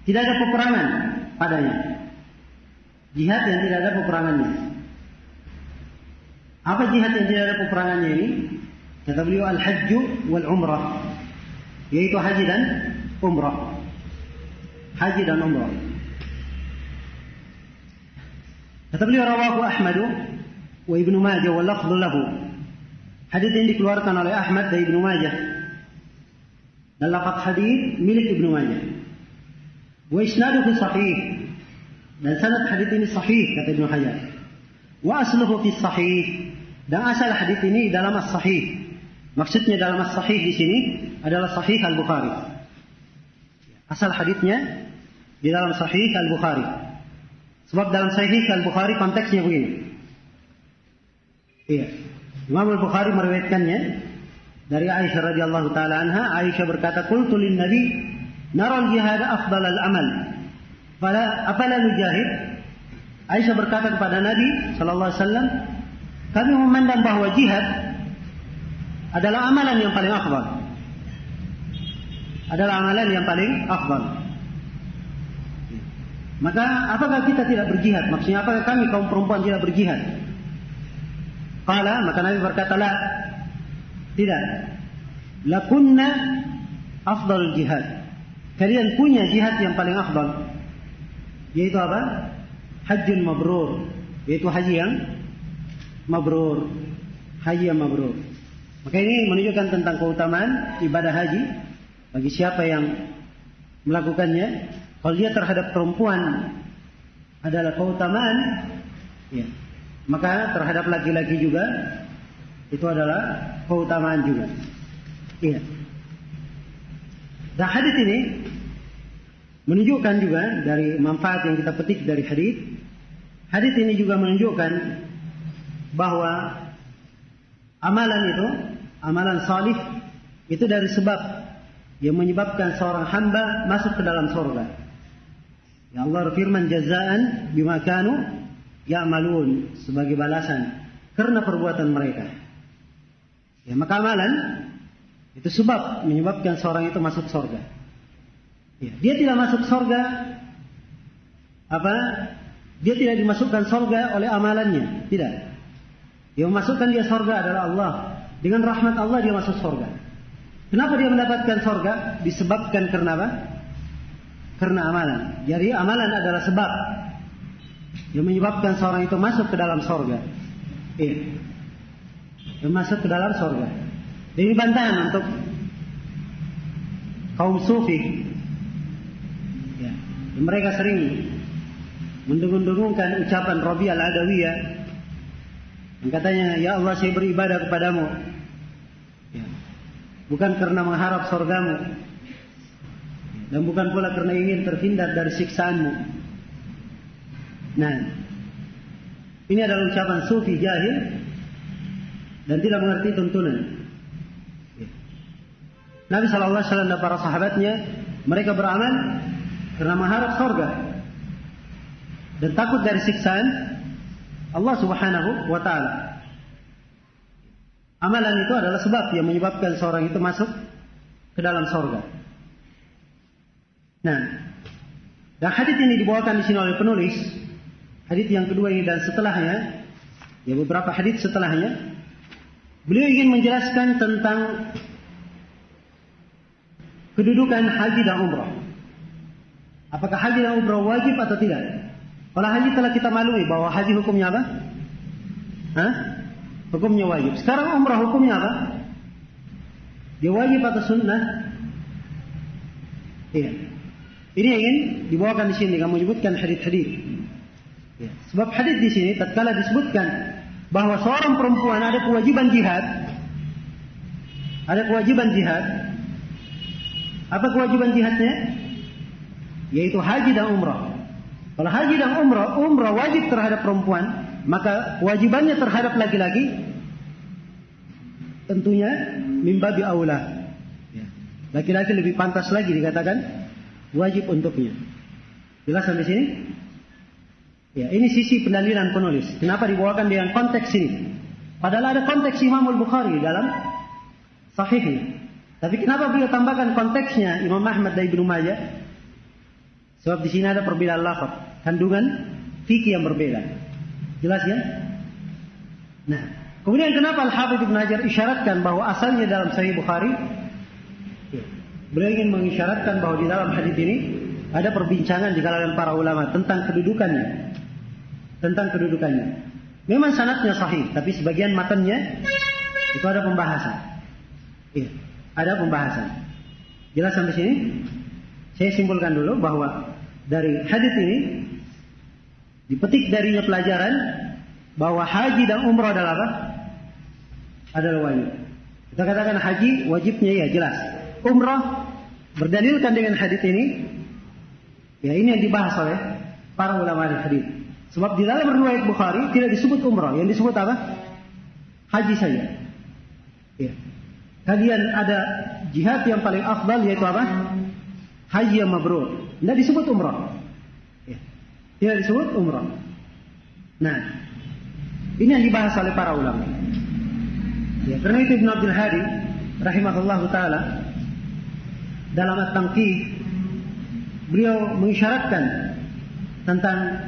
tidak ada peperangan padanya. Jihad yang tidak ada peperangannya. Apa jihad yang tidak ada peperangannya ini? Kata beliau, al-hajju wal-umrah, yaitu haji dan umrah. Haji dan umrah. Kata beliau, rawahu Ahmad wa Ibnu Majah wa lafdhu lahu. Hadis ini dikeluarkan oleh Ahmad dan Ibnu Majah. Dan lafaz hadis milik Ibnu Majah. Wa isnaduhu sahih. Dan sanad hadis ini sahih, kata Ibnu Hajar. Wa asluhu fi sahih. Dan asal hadis ini dalam as-sahih. Maksudnya dalam as-sahih di sini adalah Sahih Al-Bukhari. Asal hadisnya di dalam Sahih Al-Bukhari. Sebab dalam Sahih Al-Bukhari konteksnya begini. Iya. Imam Al-Bukhari meriwayatkannya dari Aisyah radhiyallahu taala anha. Aisyah berkata, qultu lin Nabi, nara al-jihad afdal al-amal. Afala nujahid? Aisyah berkata kepada Nabi sallallahu alaihi wasallam, kami memandang bahwa jihad adalah amalan yang paling afdal. Adalah amalan yang paling afdal. Maka apakah kita tidak berjihad? Maksudnya apakah kami kaum perempuan tidak berjihad? Qala, maka Nabi berkata, la, tidak. Lakunna afdal jihad. Kalian punya jihad yang paling afdal. Yaitu apa? Hajjun mabrur. Yaitu haji yang mabrur. Haji yang mabrur. Maka ini menunjukkan tentang keutamaan ibadah haji bagi siapa yang melakukannya. Kalau dia terhadap perempuan adalah keutamaan, ya, maka terhadap laki-laki juga itu adalah keutamaan juga. Iya. Dan hadis ini menunjukkan juga dari manfaat yang kita petik dari hadis. Hadis ini juga menunjukkan bahwa amalan itu, amalan salih itu dari sebab yang menyebabkan seorang hamba masuk ke dalam surga. Ya Allah berfirman, jazaan bima kanu ya'malun, sebagai balasan karena perbuatan mereka. Ya, maka amalan itu sebab menyebabkan seorang itu masuk surga. Ya, dia tidak masuk surga apa? Dia tidak dimasukkan surga oleh amalannya, tidak. Yang memasukkan dia surga adalah Allah. Dengan rahmat Allah dia masuk surga. Kenapa dia mendapatkan surga? Disebabkan karena apa? Karena amalan. Jadi amalan adalah sebab yang menyebabkan seorang itu masuk ke dalam surga. Iya. Yang masuk ke dalam surga. Dan ini bantahan untuk kaum sufi. Ya. Mereka sering mendengung-dengungkan ucapan Rabi' al-Adawiyah yang katanya, ya Allah saya beribadah kepadamu, ya, bukan karena mengharap surgamu, dan bukan pula karena ingin terhindar dari siksaanmu. Nah, ini adalah ucapan sufi jahil dan tidak mengerti tuntunan. Ya. Nabi SAW dan para sahabatnya, mereka beramal karena mengharap surga dan takut dari siksaan Allah Subhanahu wa ta'ala. Amalan itu adalah sebab yang menyebabkan seorang itu masuk ke dalam surga. Nah, dan hadis ini dibawakan di sini oleh penulis. Hadis yang kedua ini dan setelahnya, ya beberapa hadis setelahnya, beliau ingin menjelaskan tentang kedudukan haji dan umrah. Apakah haji dan umrah wajib atau tidak? Kalau haji telah kita maklumi bahwa haji hukumnya apa? Hah? Hukumnya wajib. Sekarang umrah hukumnya apa? Dia wajib atau sunnah? Iya. Ini yang ingin dibawakan di sini. Kamu menyebutkan hadits-hadits. Ya. Sebab hadits di sini tatkala disebutkan bahwa seorang perempuan ada kewajiban jihad. Ada kewajiban jihad. Apa kewajiban jihadnya? Yaitu haji dan umrah. Kalau haji dan umrah wajib terhadap perempuan, maka kewajibannya terhadap laki-laki tentunya mimbabi aula. Laki-laki lebih pantas lagi dikatakan wajib untuknya. Jelas sampai sini? Ya, ini sisi pendalilan penulis. Kenapa dibawakan dengan konteks ini? Padahal ada konteks Imam Al-Bukhari dalam Sahihnya. Tapi kenapa beliau tambahkan konteksnya Imam Ahmad dan Ibnu Majah? Sebab di sini ada perbedaan lafaz, kandungan fikih yang berbeda. Jelas ya? Nah, kemudian kenapa Al-Hafidz Ibnu Hajar isyaratkan bahwa asalnya dalam Sahih Bukhari? Ya, beliau ingin mengisyaratkan bahwa di dalam hadis ini ada perbincangan di kalangan para ulama tentang kedudukannya. Memang sanadnya sahih, tapi sebagian matanya itu ada pembahasan. Iya, ada pembahasan. Jelas sampai sini? Saya simpulkan dulu bahwa dari hadis ini dipetik darinya pelajaran bahwa haji dan umrah adalah apa? Adalah wajib. Kita katakan haji wajibnya ya jelas. Umrah berdalilkan dengan hadis ini. Ya, ini yang dibahas oleh para ulama hadis. Sebab di dalam riwayat Bukhari tidak disebut umrah, yang disebut apa? Haji saja. Ya. Kalian ada jihad yang paling afdal yaitu apa? Haji yang mabrur. Tidak disebut umrah. Ya. Tidak disebut umrah. Nah, ini yang dibahas oleh para ulama. Ya, karena itu Ibnu Abdul Hadi rahimahullah taala dalam At-Tanqih beliau mengisyaratkan tentang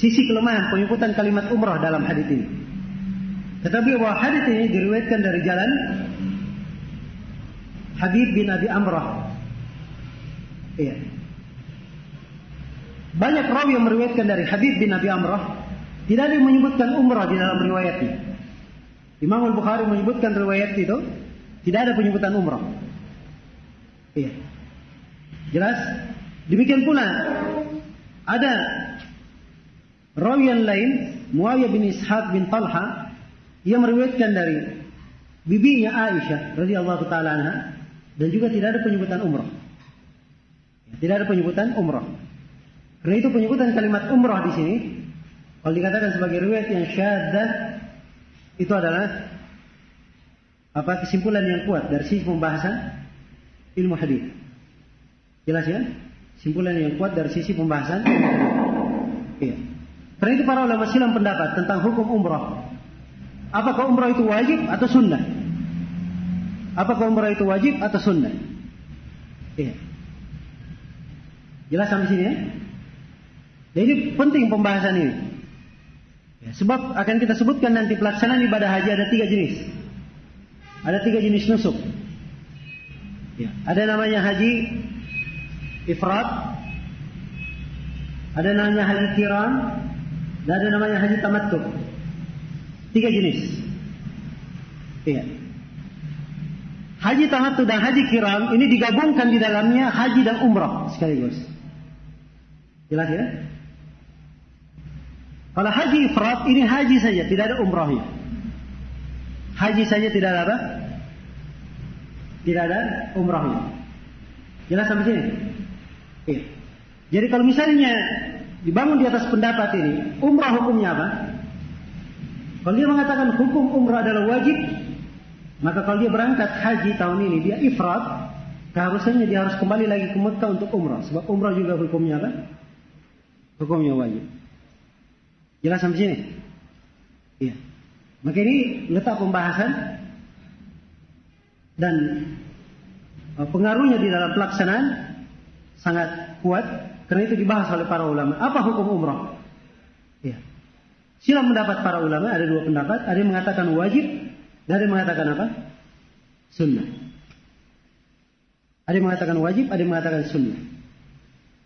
sisi kelemahan penyebutan kalimat umrah dalam hadis ini. Tetapi bahwa hadis ini diriwayatkan dari jalan Habib bin Abi Amrah. Iya. Banyak rawi yang meriwayatkan dari Habib bin Abi Amrah, tidak ada yang menyebutkan umrah di dalam riwayatnya. Imam Al-Bukhari menyebutkan riwayat itu, tidak ada penyebutan umrah. Iya. Jelas? Demikian pula ada rawi yang lain, Muawiyah bin Ishaq bin Talha, yang meriwayatkan dari bibinya Aisyah radhiyallahu taala anha, dan juga tidak ada penyebutan umrah. Tidak ada penyebutan umrah. Karena itu penyebutan kalimat umrah di sini, kalau dikatakan sebagai riwayat yang syadzah, itu adalah apa kesimpulan yang kuat dari sisi pembahasan ilmu hadis. Jelas ya? Kesimpulan yang kuat dari sisi pembahasan ilmu hadis. Iya. Karena itu para ulama silam pendapat tentang hukum umrah. Apakah umrah itu wajib atau sunnah? Apakah umrah itu wajib atau sunnah? Iya. Jelas sampai sini ya? Jadi penting pembahasan ini. Ya, sebab akan kita sebutkan nanti pelaksanaan ibadah haji ada 3 jenis. Ada 3 jenis nusuk. Ya, ada namanya haji ifrad, ada namanya haji qiran, dan ada namanya haji tamattu. 3 jenis. Iya. Haji tamattu dan haji qiran ini digabungkan di dalamnya haji dan umrah sekaligus. Jelas ya? Kalau haji ifrad ini haji saja, tidak ada umrahnya. Haji saja tidak ada apa? Tidak ada umrahnya. Jelas sampai sini? Iya. Jadi kalau misalnya dibangun di atas pendapat ini, umrah hukumnya apa? Kalau dia mengatakan hukum umrah adalah wajib, maka kalau dia berangkat haji tahun ini dia ifrad, keharusannya dia harus kembali lagi ke Mekah untuk umrah. Sebab umrah juga hukumnya apa? Hukumnya wajib. Jelas sampai sini? Iya. Maka ini letak pembahasan dan pengaruhnya di dalam pelaksanaan sangat kuat. Karena itu dibahas oleh para ulama. Apa hukum umrah? Iya. Silam mendapat para ulama, ada 2 pendapat. Ada yang mengatakan wajib, dan ada yang mengatakan apa? Sunnah. Ada yang mengatakan wajib, ada yang mengatakan sunnah.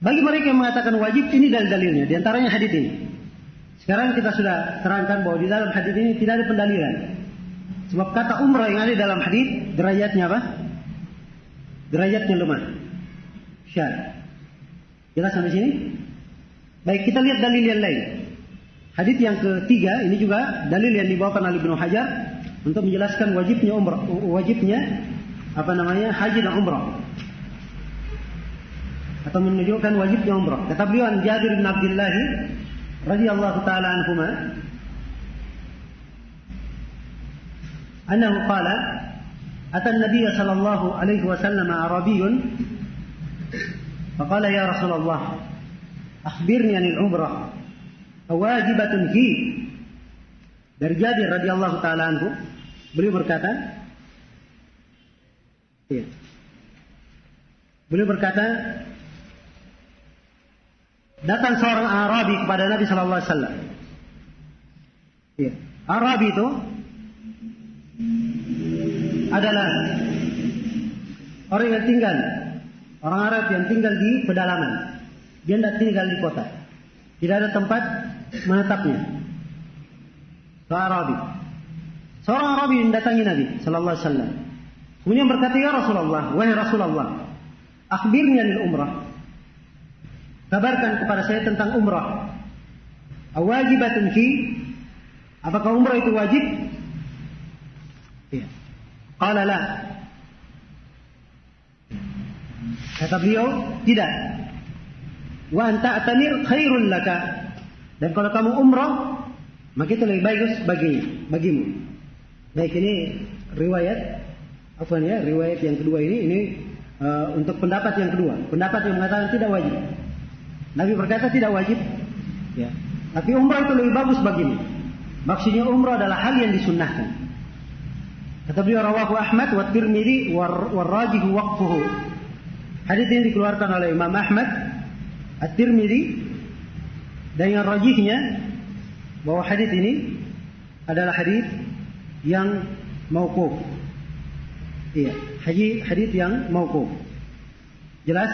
Bagi mereka yang mengatakan wajib, ini dalil-dalilnya. Di antaranya hadis ini. Sekarang kita sudah terangkan bahwa di dalam hadis ini tidak ada pendalilan. Sebab kata umrah yang ada dalam hadis, derajatnya apa? Derajatnya lemah. syadz. Jelas sampai sini? Baik, kita lihat dalil yang lain. Hadis yang ketiga ini juga dalil yang dibawakan oleh Ibnu Hajar untuk menjelaskan wajibnya haji dan umrah. Atau menunjukkan wajibnya umrah. Kata beliau an Jabir bin Abdullah radhiyallahu taala anhuma annahu qala ata an-nabiy sallallahu alaihi wasallam arabiyyun faqala ya Rasulullah akhbirni anil umrah awajibatun hi. Dari Jabir radhiyallahu taala anhu beliau berkata datang seorang Arabi kepada Nabi sallallahu alaihi wasallam. Arabi itu adalah orang Arab yang tinggal di pedalaman. Dia tidak tinggal di kota. Tidak ada tempat menetapnya. Seorang Arabi mendatangi Nabi sallallahu alaihi wasallam. Kemudian berkata, "Ya Rasulullah, wahai Rasulullah, akhbirni anil umrah." Kabarkan kepada saya tentang umrah. Awajibatun fi? Apakah umrah itu wajib? Qala la. Kata beliau, tidak. Wa anta atamir khairul laka. Dan kalau kamu umrah, maka itu lebih bagus bagimu. Baik, ini riwayat yang kedua ini untuk pendapat yang kedua. Pendapat yang mengatakan tidak wajib. Nabi berkata tidak wajib. Tapi umrah itu lebih bagus bagimu. Maksudnya umrah adalah hal yang disunnahkan. Kata beliau rawahu Ahmad wa Tirmidzi wa rajihu waqfuhu. Hadis ini dikeluarkan oleh Imam Ahmad, At-Tirmidzi, dan yang rajihnya bahwa hadis ini adalah hadis yang mauquf. Hadis yang mauquf. Jelas?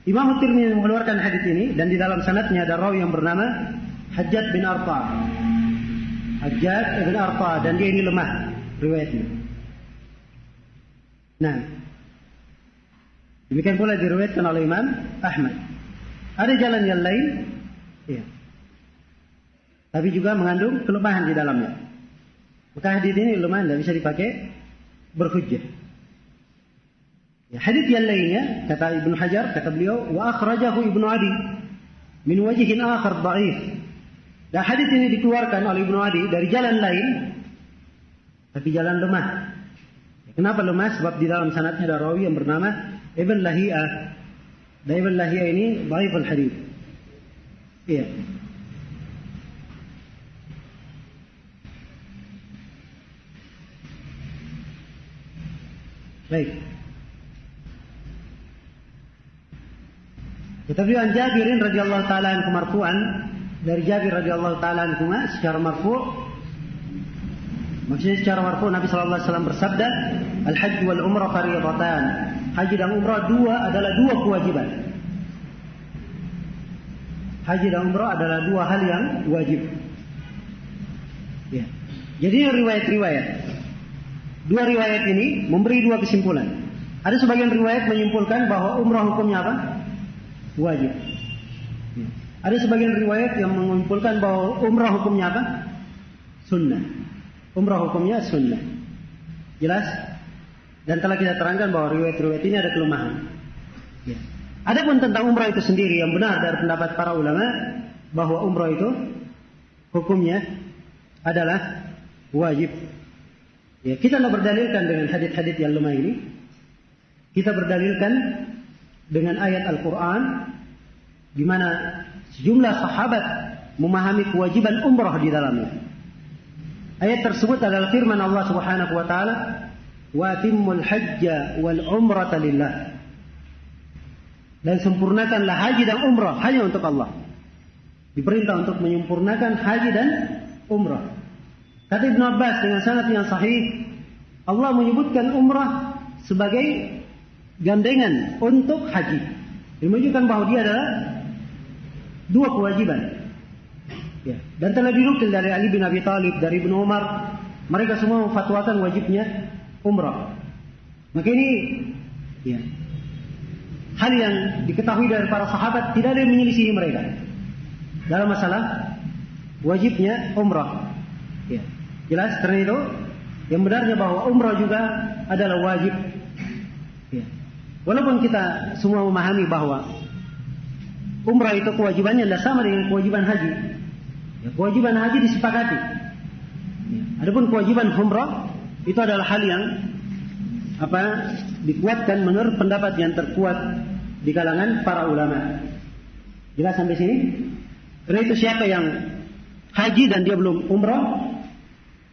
Imam Tirmidzi mengeluarkan hadis ini dan di dalam sanadnya ada rawi yang bernama Hajjaj bin Arta. Dan dia ini lemah riwayatnya. Nah, demikian pula diriwayatkan oleh Imam Ahmad. Ada jalan yang lain, tapi juga mengandung kelemahan di dalamnya. Maka hadis ini lemah, tidak bisa dipakai berhujjah. Hadis yang lainnya, kata Ibnu Hajar, kata beliau, wa akhrajahu Ibnu Adi min wajhin akhar dhaif. Dan hadis ini dikeluarkan oleh Ibnu Adi dari jalan lain, tapi jalan lemah. Kenapa lemah? Sebab di dalam sanadnya ada rawi yang bernama Ibn Lahiyah. Dan Ibn Lahiyah ini dhaif al-hadis. Baik. Kita berikan Jabirin radhiyallahu taala anhu marfu'an, dari Jabir radhiyallahu taala anhu secara marfu'. Maksudnya secara marfu' Nabi sallallahu alaihi wasallam bersabda, "Al-hajj wal umrah fardhatan." Haji dan umrah adalah dua kewajiban. Haji dan umrah adalah dua hal yang wajib. Jadi riwayat-riwayat. Dua riwayat ini memberi dua kesimpulan. Ada sebagian riwayat menyimpulkan bahwa umrah hukumnya apa? Wajib. Ada sebagian riwayat yang menyimpulkan bahwa umrah hukumnya apa? Sunnah. Umrah hukumnya sunnah. Jelas? Dan telah kita terangkan bahwa riwayat-riwayat ini ada kelemahan. Adapun tentang umrah itu sendiri yang benar dari pendapat para ulama bahwa umrah itu hukumnya adalah wajib. Kita tidak berdalilkan dengan hadis-hadis yang lemah ini. Kita berdalilkan dengan ayat Al-Quran di mana sejumlah sahabat memahami kewajiban umrah di dalamnya. Ayat tersebut adalah firman Allah Subhanahu wa taala, "Wa atimmul hajja wal umrata lillah." Dan sempurnakanlah haji dan umrah hanya untuk Allah. Diperintah untuk menyempurnakan haji dan umrah. Kata Ibnu Abbas dengan sanad yang sahih, Allah menyebutkan umrah sebagai gandengan untuk haji. Ini menunjukkan bahwa dia adalah dua kewajiban. Dan telah dinukil dari Ali bin Abi Thalib, dari Ibnu Umar, mereka semua memfatwakan wajibnya umrah. Maka ini hal yang diketahui dari para sahabat, tidak ada yang menyelisihi mereka dalam masalah wajibnya umrah. Ya. Jelas karena itu yang benarnya bahwa umrah juga adalah wajib. Ya. Walaupun kita semua memahami bahwa umrah itu kewajibannya tidak sama dengan kewajiban haji. Ya, kewajiban haji disepakati. Ya. Adapun kewajiban umrah itu adalah hal yang dikuatkan menurut pendapat yang terkuat di kalangan para ulama. Jelas sampai sini? Karena itu siapa yang haji dan dia belum umrah,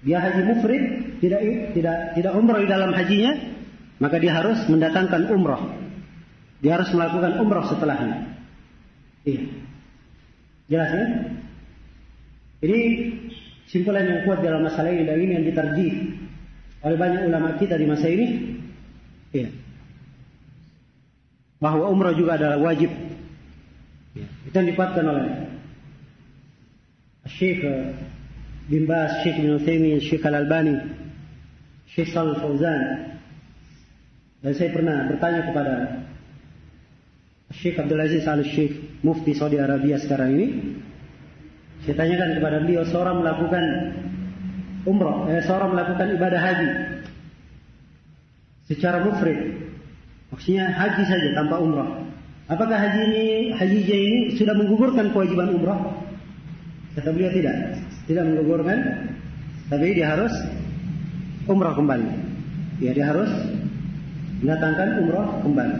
dia haji mufrid, tidak umrah di dalam hajinya, maka dia harus mendatangkan umrah. Dia harus melakukan umrah setelahnya. Iya. Jelas ya? Ini simpulan yang kuat dalam masalah ini, dan ini yang ditarjih oleh banyak ulama kita di masa ini. Iya. Bahwa umrah juga adalah wajib. Ya. Itu yang dikuatkan oleh Syekh bin Baz, Syekh bin Utsaimin, Syekh Al-Albani, Syekh Shalih Fauzan. Dan saya pernah bertanya kepada Syekh Abdul Aziz Al-Syekh, Mufti Saudi Arabia sekarang ini. Saya tanyakan kepada beliau, seorang melakukan umrah, seorang melakukan ibadah haji secara mufrid, maksudnya haji saja tanpa umrah. Apakah hajinya ini sudah menggugurkan kewajiban umrah? Kata beliau tidak menggugurkan, tapi dia harus umrah kembali. Ya, dia harus mendatangkan umrah kembali.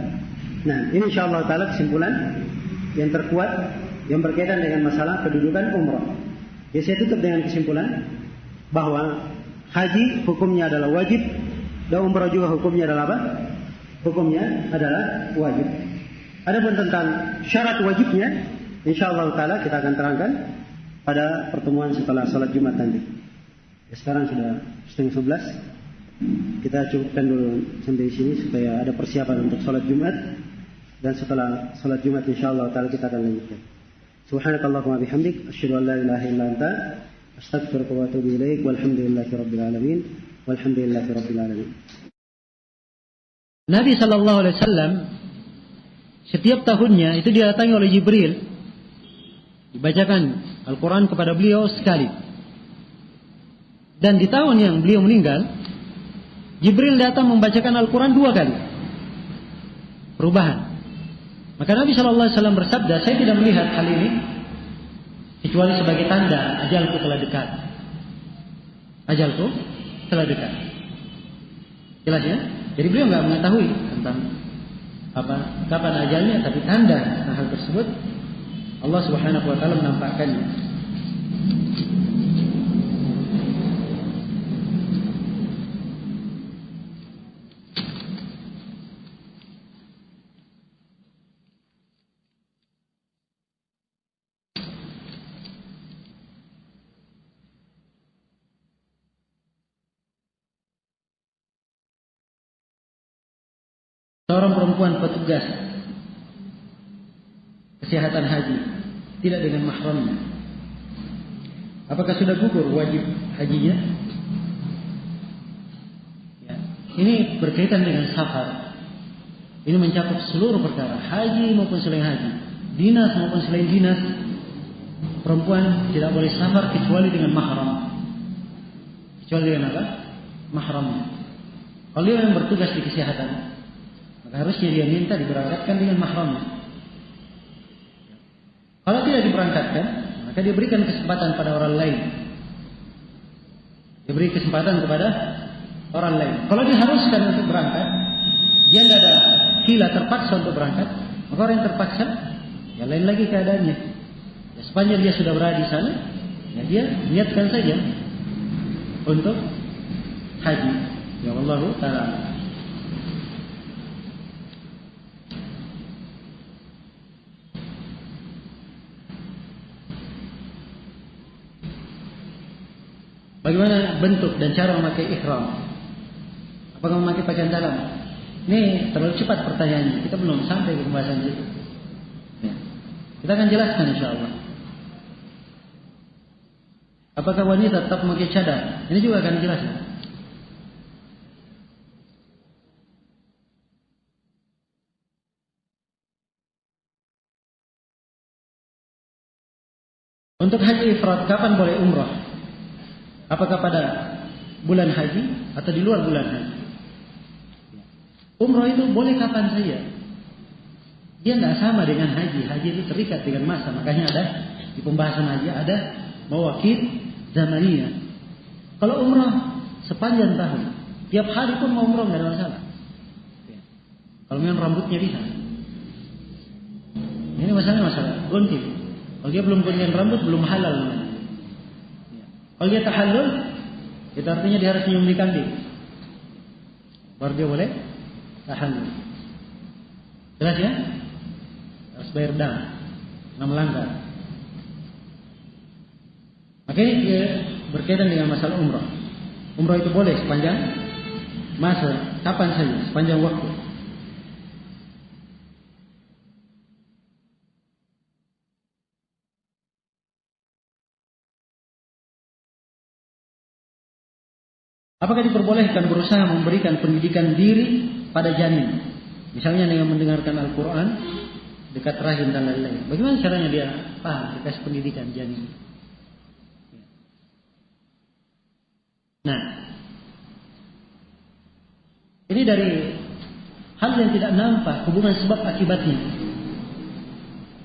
Nah, ini insyaallah taala kesimpulan yang terkuat yang berkaitan dengan masalah kedudukan umrah. Ya, saya tutup dengan kesimpulan bahwa haji hukumnya adalah wajib, dan umrah juga hukumnya adalah apa? Hukumnya adalah wajib. Adapun tentang syarat wajibnya, insyaallah taala kita akan terangkan pada pertemuan setelah salat Jumat nanti. Ya, sekarang sudah 10:30. Kita cukupkan dulu sampai sini supaya ada persiapan untuk salat Jumat, dan setelah salat Jumat insyaallah taala kita akan lanjutkan. Subhanakallahumma bihamdik, asyhadu an la ilaha illa anta, astaghfiruka wa atubu ilaik, walhamdulillahi rabbil alamin. Walhamdulillahi rabbil alamin. Nabi sallallahu alaihi wasallam setiap tahunnya itu didatangi oleh Jibril, dibacakan Al-Quran kepada beliau sekali. Dan di tahun yang beliau meninggal, Jibril datang membacakan Al-Quran 2 kali. Perubahan. Maka Nabi sallallahu alaihi wasallam bersabda, saya tidak melihat hal ini kecuali sebagai tanda ajalku telah dekat. Ajalku telah dekat. Jelas ya? Jadi beliau enggak mengetahui tentang kapan ajalnya, tapi tanda hal tersebut Allah Subhanahu wa taala menampakkannya. Seorang perempuan petugas kesehatan haji tidak dengan mahramnya, apakah sudah gugur wajib hajinya? Ya. Ini berkaitan dengan safar. Ini mencakup seluruh perkara, haji maupun selain haji, dinas maupun selain dinas. Perempuan tidak boleh safar kecuali dengan mahram. Kecuali dengan apa? Mahramnya. Kalau dia yang bertugas di kesehatan, maka harusnya dia minta diberangkatkan dengan mahramnya. Kalau tidak diberangkatkan, maka dia berikan kesempatan pada orang lain. Dia beri kesempatan kepada orang lain. Kalau diharuskan untuk berangkat, dia tidak ada hila terpaksa untuk berangkat, maka orang yang terpaksa, ya lain lagi keadaannya. Ya, sepanjang dia sudah berada di sana, ya dia niatkan saja untuk haji. Ya Allah Ta'ala. Bagaimana bentuk dan cara memakai ihram? Apakah memakai pakaian dalam? Ini terlalu cepat pertanyaannya. Kita belum sampai ke pembahasan itu. Ya. Kita akan jelaskan insyaallah. Apakah wanita tetap memakai cadar? Ini juga akan dijelaskan. Untuk haji ifrad, kapan boleh umrah? Apakah pada bulan haji atau di luar bulan haji? Umrah itu boleh kapan saja. Dia tidak sama dengan haji. Haji itu terikat dengan masa. Makanya ada di pembahasan haji ada mawaqit zamaniyah. Kalau umrah sepanjang tahun, tiap hari pun mau umrah nggak ada masalah. Kalau memang rambutnya bisa. Ini masalah gonting. Kalau dia belum gonting rambut belum halal namanya. Kalau dia tahallul, itu artinya dia harus nyembelih kambing. Baru dia boleh tahallul. Jelas ya? Harus bayar dam, nggak melanggar. Makanya dia berkaitan dengan masalah umrah. Umrah itu boleh sepanjang masa, kapan saja, sepanjang waktu. Apakah diperbolehkan berusaha memberikan pendidikan diri pada janin? Misalnya dengan mendengarkan Al-Quran dekat rahim dan lain-lain. Bagaimana caranya dia paham dikasih pendidikan janin? Nah, ini dari hal yang tidak nampak hubungan sebab akibatnya.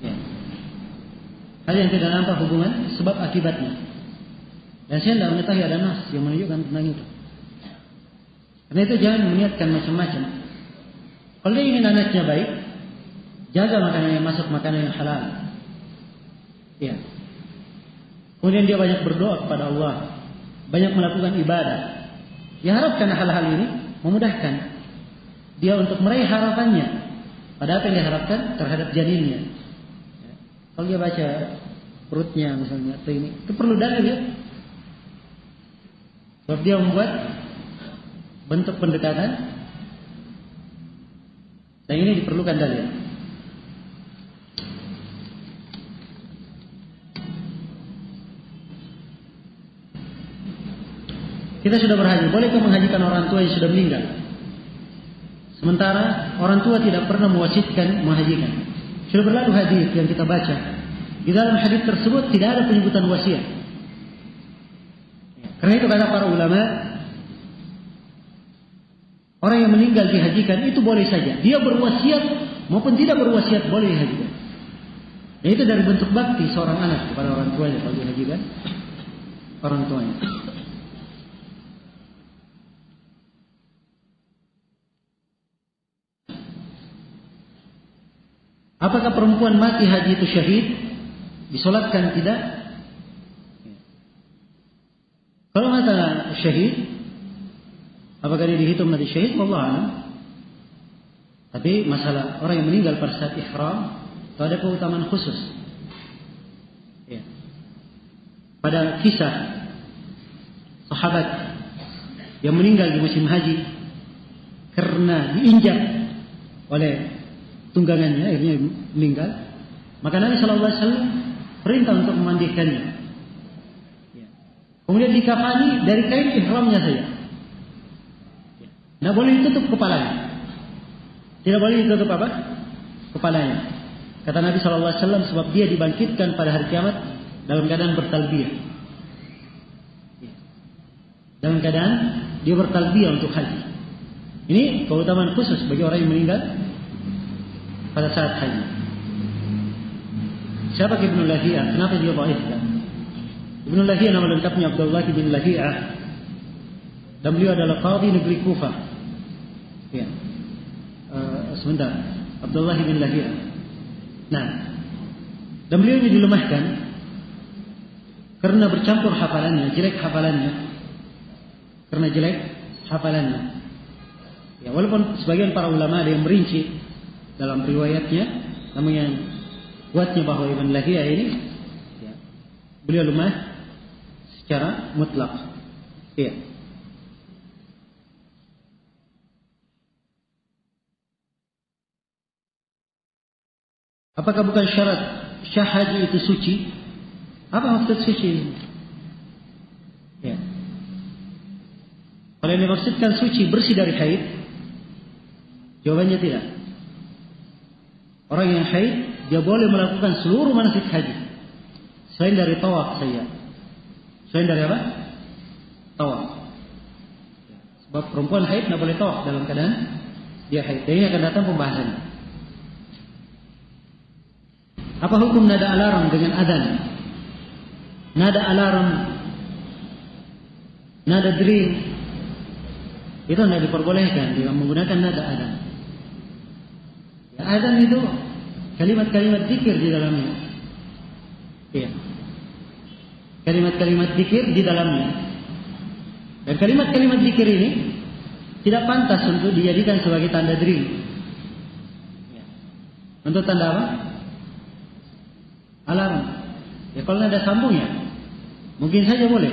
Ya. Hal yang tidak nampak hubungan sebab akibatnya. Dan saya tidak mengetahui ada nas yang menunjukkan tentang itu. Karena itu jangan meniatkan macam-macam. Kalau dia ingin anaknya baik, jaga makanan yang masuk, makanan yang halal. Ya. Kemudian dia banyak berdoa kepada Allah, banyak melakukan ibadah. Dia harapkan hal-hal ini memudahkan dia untuk meraih harapannya pada apa yang dia harapkan terhadap janinnya. Ya. Kalau dia baca perutnya misalnya atau ini, itu perlu dalil ya. Sebab dia membuat bentuk pendekatan dan ini diperlukan dalil. Kita sudah berhaji, bolehkah menghajikan orang tua yang sudah meninggal? Sementara orang tua tidak pernah mewasiatkan menghajikan. Sudah berlalu hadis yang kita baca. Di dalam hadis tersebut tidak ada penyebutan wasiat. Karena itu kata para ulama, orang yang meninggal dihajikan itu boleh saja. Dia berwasiat maupun tidak berwasiat boleh dihajikan. Dan itu dari bentuk bakti seorang anak kepada orang tuanya kalau dihajikan orang tuanya. Apakah perempuan mati haji itu syahid? Disolatkan tidak? Kalau kata syahid, apakah dia dihitung mati syahid? Wallahu a'lam. Tapi masalah orang yang meninggal pada saat ihram itu ada keutamaan khusus. Ya. Pada kisah sahabat yang meninggal di musim haji karena diinjak oleh tunggangannya, akhirnya meninggal, maka Nabi SAW perintah untuk memandikannya. Ya. Kemudian dikafani dari kain ihramnya saja. Tidak boleh ditutup kepalanya. Tidak boleh ditutup apa? Kepalanya. Kata Nabi SAW, sebab dia dibangkitkan pada hari kiamat dalam keadaan bertalbiyah. Dalam keadaan dia bertalbiyah untuk haji. Ini keutamaan khusus bagi orang yang meninggal pada saat haji. Siapa Ibnu Lahiyah? Kenapa dia dhaifkan? Ibnu Lahiyah nama lengkapnya Abdullah bin Lahiyah. Dan beliau adalah qadhi negeri Kufah. Ya. Sebentar. Abdullah bin Lahiyah. Nah, dan beliau ini dilemahkan karena bercampur hafalannya, jelek hafalannya. Karena jelek hafalannya. Ya, walaupun sebagian para ulama ada yang merinci dalam riwayatnya, namun yang kuatnya bahwa Ibn Lahiyah ini ya, beliau lemah secara mutlak. Ya. Apakah bukan syarat syah haji itu suci? Apa maksud suci ini? Ya. Kalau yang dimaksudkan suci bersih dari haid, jawabannya tidak. Orang yang haid dia boleh melakukan seluruh manasik haji selain dari tawaf saja. Selain dari apa? Tawaf. Sebab perempuan haid tidak boleh tawaf dalam keadaan dia haid. Dan ini akan datang pembahasannya. Apa hukum nada alarm dengan adzan? Nada alarm, nada dering, itu tidak diperbolehkan dengan menggunakan nada adzan. Ya, adzan itu kalimat-kalimat zikir di dalamnya. Iya. Kalimat-kalimat zikir di dalamnya. Dan kalimat-kalimat zikir ini tidak pantas untuk dijadikan sebagai tanda dering. Ya. Untuk tanda apa? Alarm. Ya kalau nada sambung ya, mungkin saja boleh.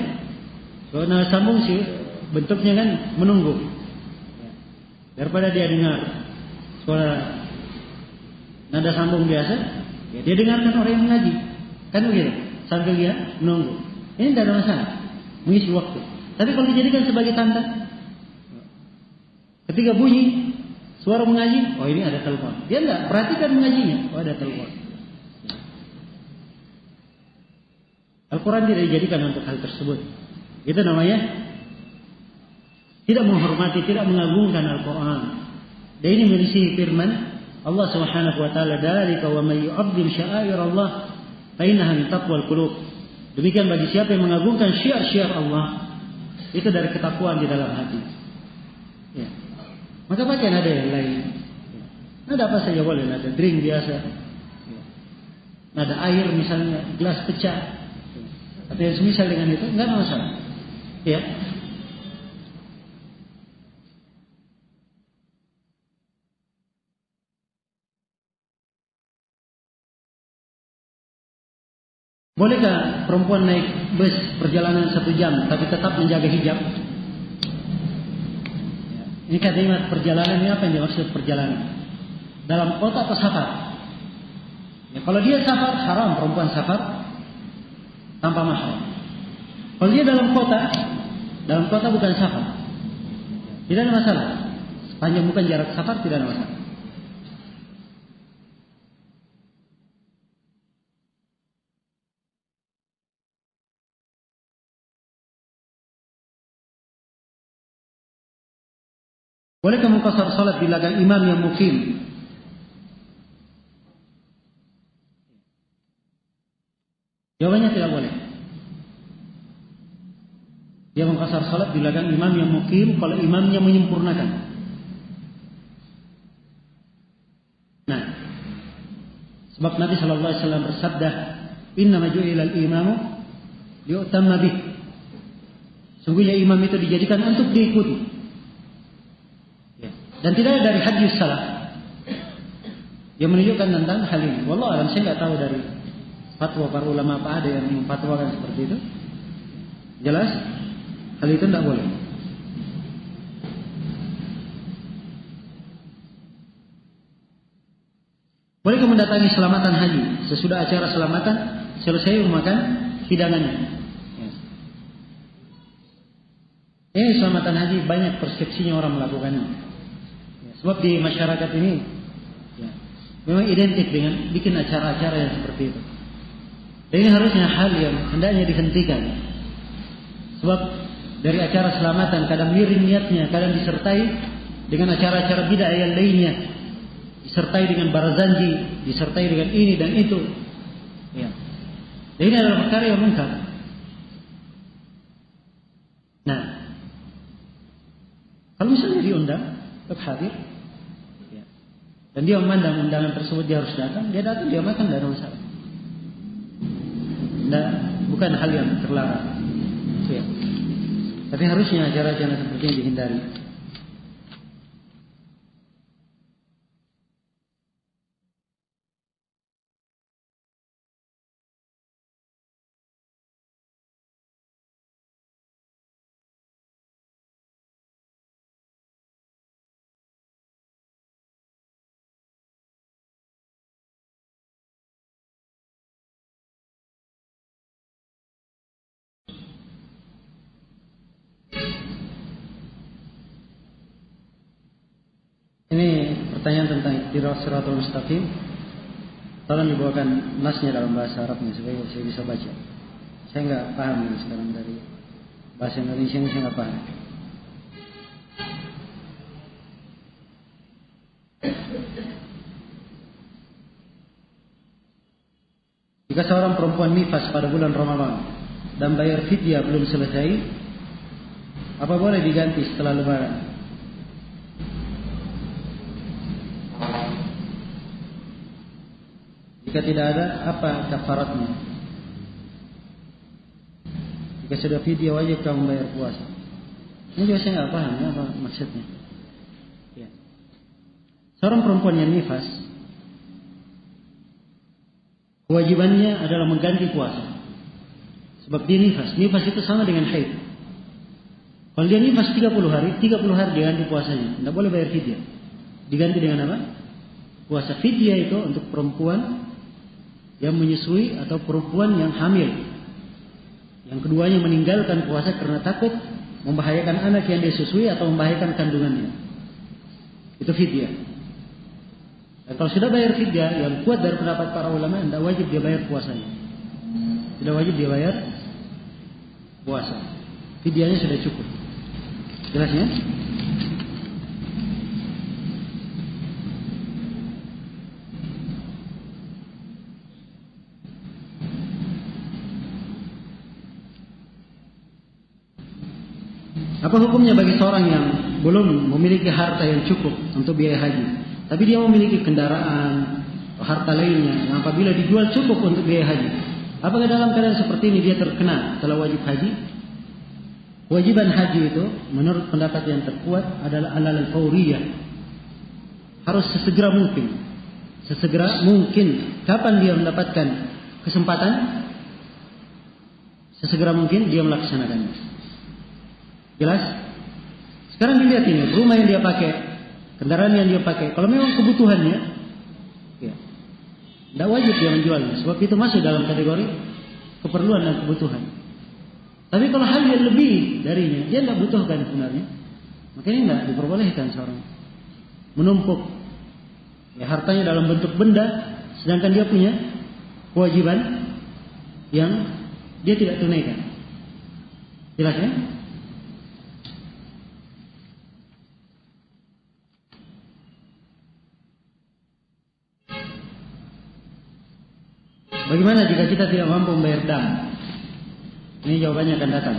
Kalau nada sambung sih bentuknya kan menunggu. Ya. Daripada dia dengar suara nada sambung biasa, ya dia dengarkan orang yang mengaji. Kan begitu, sambil dia menunggu. Ini tidak ada masalah, mengisi waktu. Tapi kalau dijadikan sebagai tanda, ketika bunyi suara mengaji, oh ini ada telepon. Dia tidak perhatikan mengajinya, oh ada telepon. Al-Quran tidak dijadikan untuk hal tersebut. Itu namanya tidak menghormati, tidak mengagungkan Al-Quran. Dan ini menyisihi firman Allah Subhanahu wa taala, "Dzalika wa may yu'azzim sya'air Allah fa innaha min taqwal qulub." Demikian bagi siapa yang mengagungkan syiar-syiar Allah, itu dari ketakwaan di dalam hati. Ya. Maka pakai nada yang lain. Nada apa saja boleh, nada drink biasa. Ya. Nada air misalnya, gelas pecah. Atau yang semisal dengan itu, enggak masalah. Ya. Bolehkah perempuan naik bus perjalanan 1 jam tapi tetap menjaga hijab? Ini kalimat perjalanan ini apa yang dimaksud perjalanan? Dalam kota atau safar? Ya, kalau dia safar, haram perempuan safar tanpa mahram. Kalau dia dalam kota bukan safar, tidak ada masalah. Sepanjang bukan jarak safar tidak ada masalah. Bolehkah mengqasar salat di belakang imam yang mukim? Jawabannya tidak boleh. Dia mengqasar salat di belakang imam yang mukim kalau imamnya menyempurnakan. Nah, sebab Nabi sallallahu alaihi wasallam bersabda, "Innama ju'ila al-imamu liyu'tamma bih." Sungguhnya imam itu dijadikan untuk diikuti. Dan tidak ada dari hadis salaf yang menunjukkan tentang hal ini. Wallahu a'lam, saya tidak tahu dari fatwa para ulama apa ada yang memfatwakan seperti itu. Jelas hal itu tidak boleh. Bolehkah mendatangi selamatan haji sesudah acara selamatan selesai memakan hidangannya? Ini selamatan haji banyak persepsinya orang melakukannya. Sebab di masyarakat ini ya, memang identik dengan bikin acara-acara yang seperti itu. Dan ini harusnya hal yang hendaknya dihentikan. Sebab dari acara selamatan kadang miring niatnya, kadang disertai dengan acara-acara bid'ah yang lainnya, disertai dengan barazanji, disertai dengan ini dan itu. Ya. Dan ini adalah perkara yang munkar. Nah, kalau misalnya diundang untuk hadir, ya, dan dia memandang undangan tersebut dia harus datang, dia datang, dia makan, tidak ada masalah. Nah, bukan hal yang terlarang. Ya. Tapi harusnya acara-acara seperti ini dihindari. Ini pertanyaan tentang Iqtidas Shiratal Mustaqim. Tolong dibawakan nasnya dalam bahasa Arabnya supaya saya bisa baca. Saya nggak paham ini sekarang dari bahasa Indonesia ini, saya nggak paham. Jika seorang perempuan nifas pada bulan Ramadan dan bayar fidyah belum selesai, apa boleh diganti setelah Lebaran? Jika tidak ada, apa kafaratnya? Jika sudah fidyah wajib kamu bayar puasa. Ini juga saya nggak paham ya, apa maksudnya. Ya. Seorang perempuan yang nifas, kewajibannya adalah mengganti puasa. Sebab dia nifas. Nifas itu sama dengan haid. Kalau dia nifas 30 hari dia ganti puasanya. Tidak boleh bayar fidyah. Diganti dengan apa? Puasa. Fidyah itu untuk perempuan yang menyusui atau perempuan yang hamil. Yang keduanya meninggalkan puasa karena takut membahayakan anak yang disusui atau membahayakan kandungannya. Itu fidyah. Dan kalau sudah bayar fidyah, yang kuat dari pendapat para ulama, tidak wajib dia bayar puasanya. Tidak wajib dia bayar puasa. Fidyahnya sudah cukup. Jelas ya? Apa hukumnya bagi seorang yang belum memiliki harta yang cukup untuk biaya haji, tapi dia memiliki kendaraan atau harta lainnya yang apabila dijual cukup untuk biaya haji? Apakah dalam keadaan seperti ini dia terkena telah wajib haji? Kewajiban haji itu menurut pendapat yang terkuat adalah al-fawriyah. Harus sesegera mungkin. Sesegera mungkin. Kapan dia mendapatkan kesempatan? Sesegera mungkin dia melaksanakannya. Jelas? Sekarang dilihat ini, rumah yang dia pakai, kendaraan yang dia pakai. Kalau memang kebutuhannya, ya, tidak wajib dia menjualnya. Sebab itu masuk dalam kategori keperluan dan kebutuhan. Tapi kalau hal yang lebih darinya, dia tidak butuhkan sebenarnya, makanya tidak diperbolehkan seorang menumpuk ya, hartanya dalam bentuk benda, sedangkan dia punya kewajiban yang dia tidak tunaikan. Jelas ya? Bagaimana jika kita tidak mampu membayar dam? Ini jawabannya akan datang.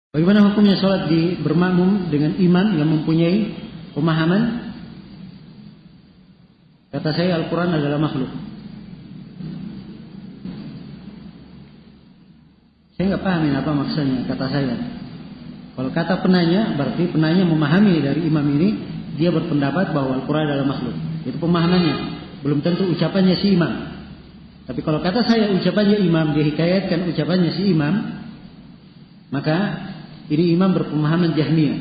Bagaimana hukumnya sholat bermakmum dengan imam yang mempunyai pemahaman? Kata saya Al-Quran adalah makhluk. Saya nggak pahamin apa maksudnya kata saya. Kalau kata penanya, berarti penanya memahami dari imam ini, dia berpendapat bahwa Al-Quran adalah makhluk. Itu pemahamannya. Belum tentu ucapannya si imam. Tapi kalau kata saya ucapannya imam, dia hikayatkan ucapannya si imam, maka ini imam berpemahaman Jahmiyah.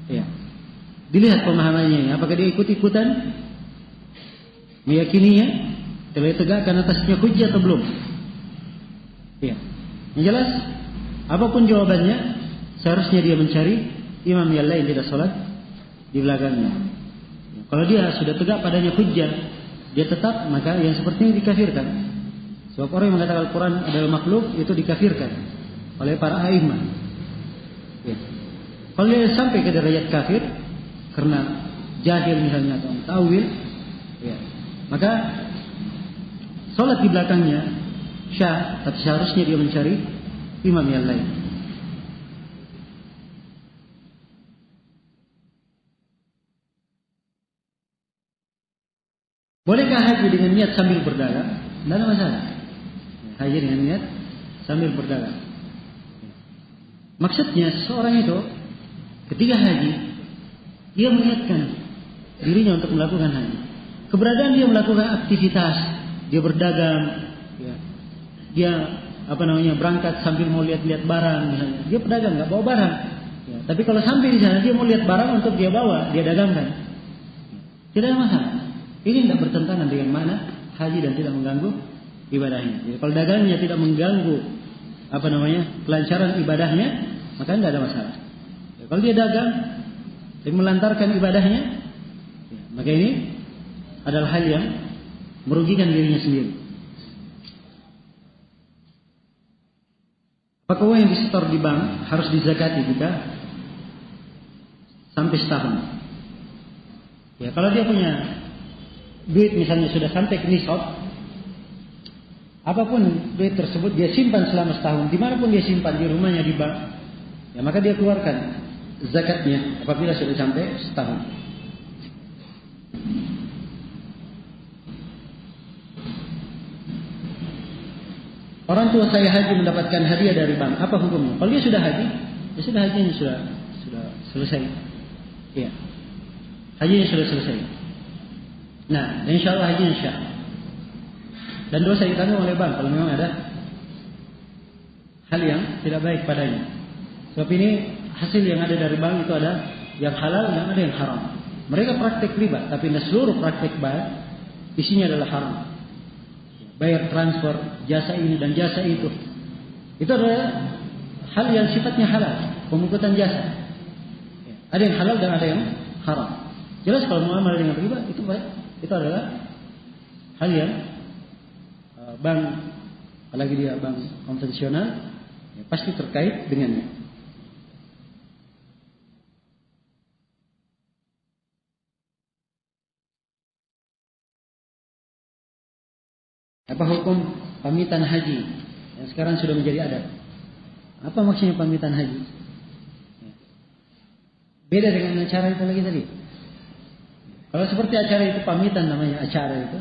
Ya. Dilihat pemahamannya, apakah dia ikut-ikutan meyakininya, telah tegakkan atasnya hujjah atau belum? Ya. Yang jelas, apapun jawabannya, seharusnya dia mencari imam yang lain tidak sholat di belakangnya. Ya. Kalau dia sudah tegak padanya hujjah, dia tetap, maka yang seperti ini dikafirkan. Sebab orang yang mengatakan Al-Quran adalah makhluk, itu dikafirkan oleh para a'imah. Ya. Kalau dia sampai ke derajat kafir karena jahil misalnya atau ta'wil, ya, maka sholat di belakangnya syah, tapi seharusnya dia mencari imam yang lain. Bolehkah haji dengan niat sambil berdagang? Tidak ada masalah. Haji dengan niat sambil berdagang. Maksudnya seorang itu ketika haji, dia meniatkan dirinya untuk melakukan haji. Keberadaan dia melakukan aktivitas, dia berdagang, ya. Dia berangkat sambil mau lihat-lihat barang, misalnya. Dia pedagang, nggak bawa barang, Ya, tapi kalau sampai di sana dia mau lihat barang untuk dia bawa, dia dagangkan, tidak ada masalah. Ini tidak bertentangan dengan mana haji dan tidak mengganggu ibadahnya. Jadi kalau dagangnya tidak mengganggu kelancaran ibadahnya, maka tidak ada masalah. Ya, kalau dia dagang dan melantarkan ibadahnya, ya, maka ini adalah hal yang merugikan dirinya sendiri. Apakah uang yang disetor di bank harus dizakati jika sampai setahun? Ya, kalau dia punya duit misalnya sudah sampai ke nisab, apapun duit tersebut dia simpan selama setahun, dimanapun dia simpan, di rumahnya, di bank, ya maka dia keluarkan zakatnya apabila sudah sampai setahun. Orang tua saya haji mendapatkan hadiah dari bank, apa hukumnya? Kalau dia sudah haji, ya sudah hajinya sudah selesai. Ya, hajinya sudah selesai. Nah, insya Allah hajinya syah. Dan dosa ditanggung oleh bank kalau memang ada hal yang tidak baik padanya. Sebab ini hasil yang ada dari bank itu ada yang halal, yang ada yang haram. Mereka praktek riba, tapi seluruh praktek bank isinya adalah haram. Bayar transfer, jasa ini dan jasa itu. Itu adalah hal yang sifatnya halal, pemungutan jasa. Ada yang halal dan ada yang haram. Jelas kalau muamalah dengan riba itu adalah hal yang bank, apalagi dia bank konvensional, ya, pasti terkait dengannya. Apa hukum pamitan haji yang sekarang sudah menjadi adat? Apa maksudnya pamitan haji? Beda dengan acara itu lagi tadi. Kalau seperti acara itu pamitan namanya acara itu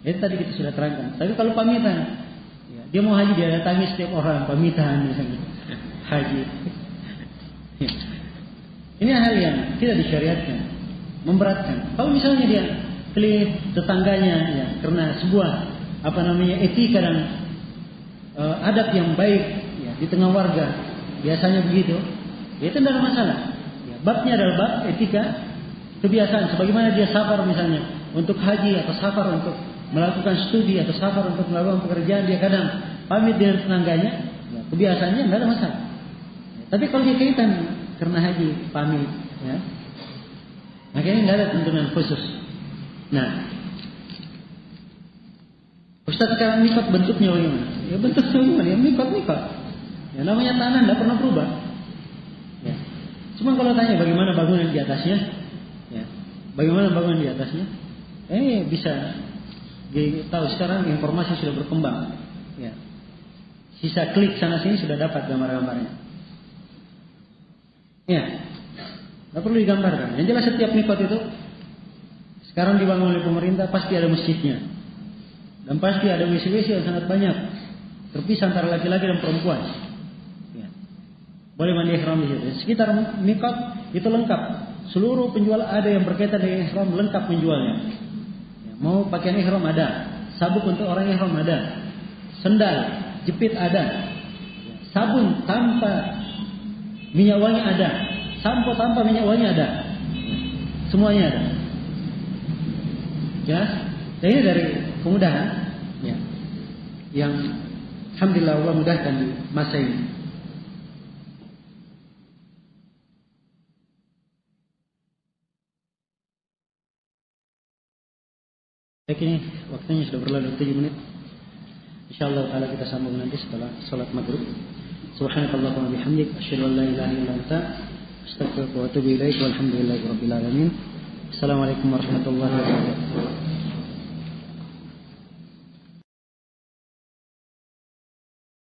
tadi kita sudah terangkan. Tapi kalau pamitan, ya, dia mau haji dia datangi setiap orang pamitan misalnya haji. Ini hal yang tidak disyariatkan, memberatkan. Kalau misalnya dia keliling tetangganya, ya, karena sebuah etika dan adab yang baik, ya, di tengah warga, biasanya begitu, ya, itu tidak ada masalah. Ya, babnya adalah bab etika kebiasaan. Sebagaimana dia safar misalnya untuk haji atau safar untuk melakukan studi atau safar untuk melakukan pekerjaan, dia kadang pamit dengan tetangganya, ya, kebiasaannya tidak ada masalah. Ya, tapi kalau dia kaitan karena haji pamit, ya, makanya tidak ada tuntunan khusus. Nah, Ustaz, sekarang mikot bentuknya bagaimana? Ya bentuknya bagaimana? Ya mikot. Ya namanya tanah tidak pernah berubah. Ya. Cuma kalau tanya bagaimana bangunan di atasnya, ya, bagaimana bangunan di atasnya? Bisa tahu sekarang informasi sudah berkembang. Ya. Sisa klik sana sini sudah dapat gambar-gambarnya. Ya, tidak perlu digambarkan. Yang jelas setiap mikot itu sekarang dibangun oleh pemerintah pasti ada masjidnya. Dan pasti ada WC-WC yang sangat banyak, terpisah antara laki-laki dan perempuan. Ya. Boleh mandi ihram di situ. Sekitar mikot itu lengkap. Seluruh penjual ada yang berkaitan dengan ihram lengkap menjualnya. Ya. Mau pakaian ihram ada, sabuk untuk orang ihram ada, sendal, jepit ada, ya. Sabun tanpa minyak wangi ada, sampo tanpa minyak wangi ada, ya. Semuanya ada. Jelas? Dan ini dari kemudahan, ya, yang alhamdulillah Allah mudahkan di masa ini. Baik, ini waktunya sudah berlalu 7 menit. Insyaallah taala kita sambung nanti setelah salat maghrib. Subhanakallahumma wa bihamdik asyhadu an la ilaha illa anta astaghfiruka wa atubu ilaik. Walhamdulillahirabbil alamin. Assalamualaikum warahmatullahi wabarakatuh.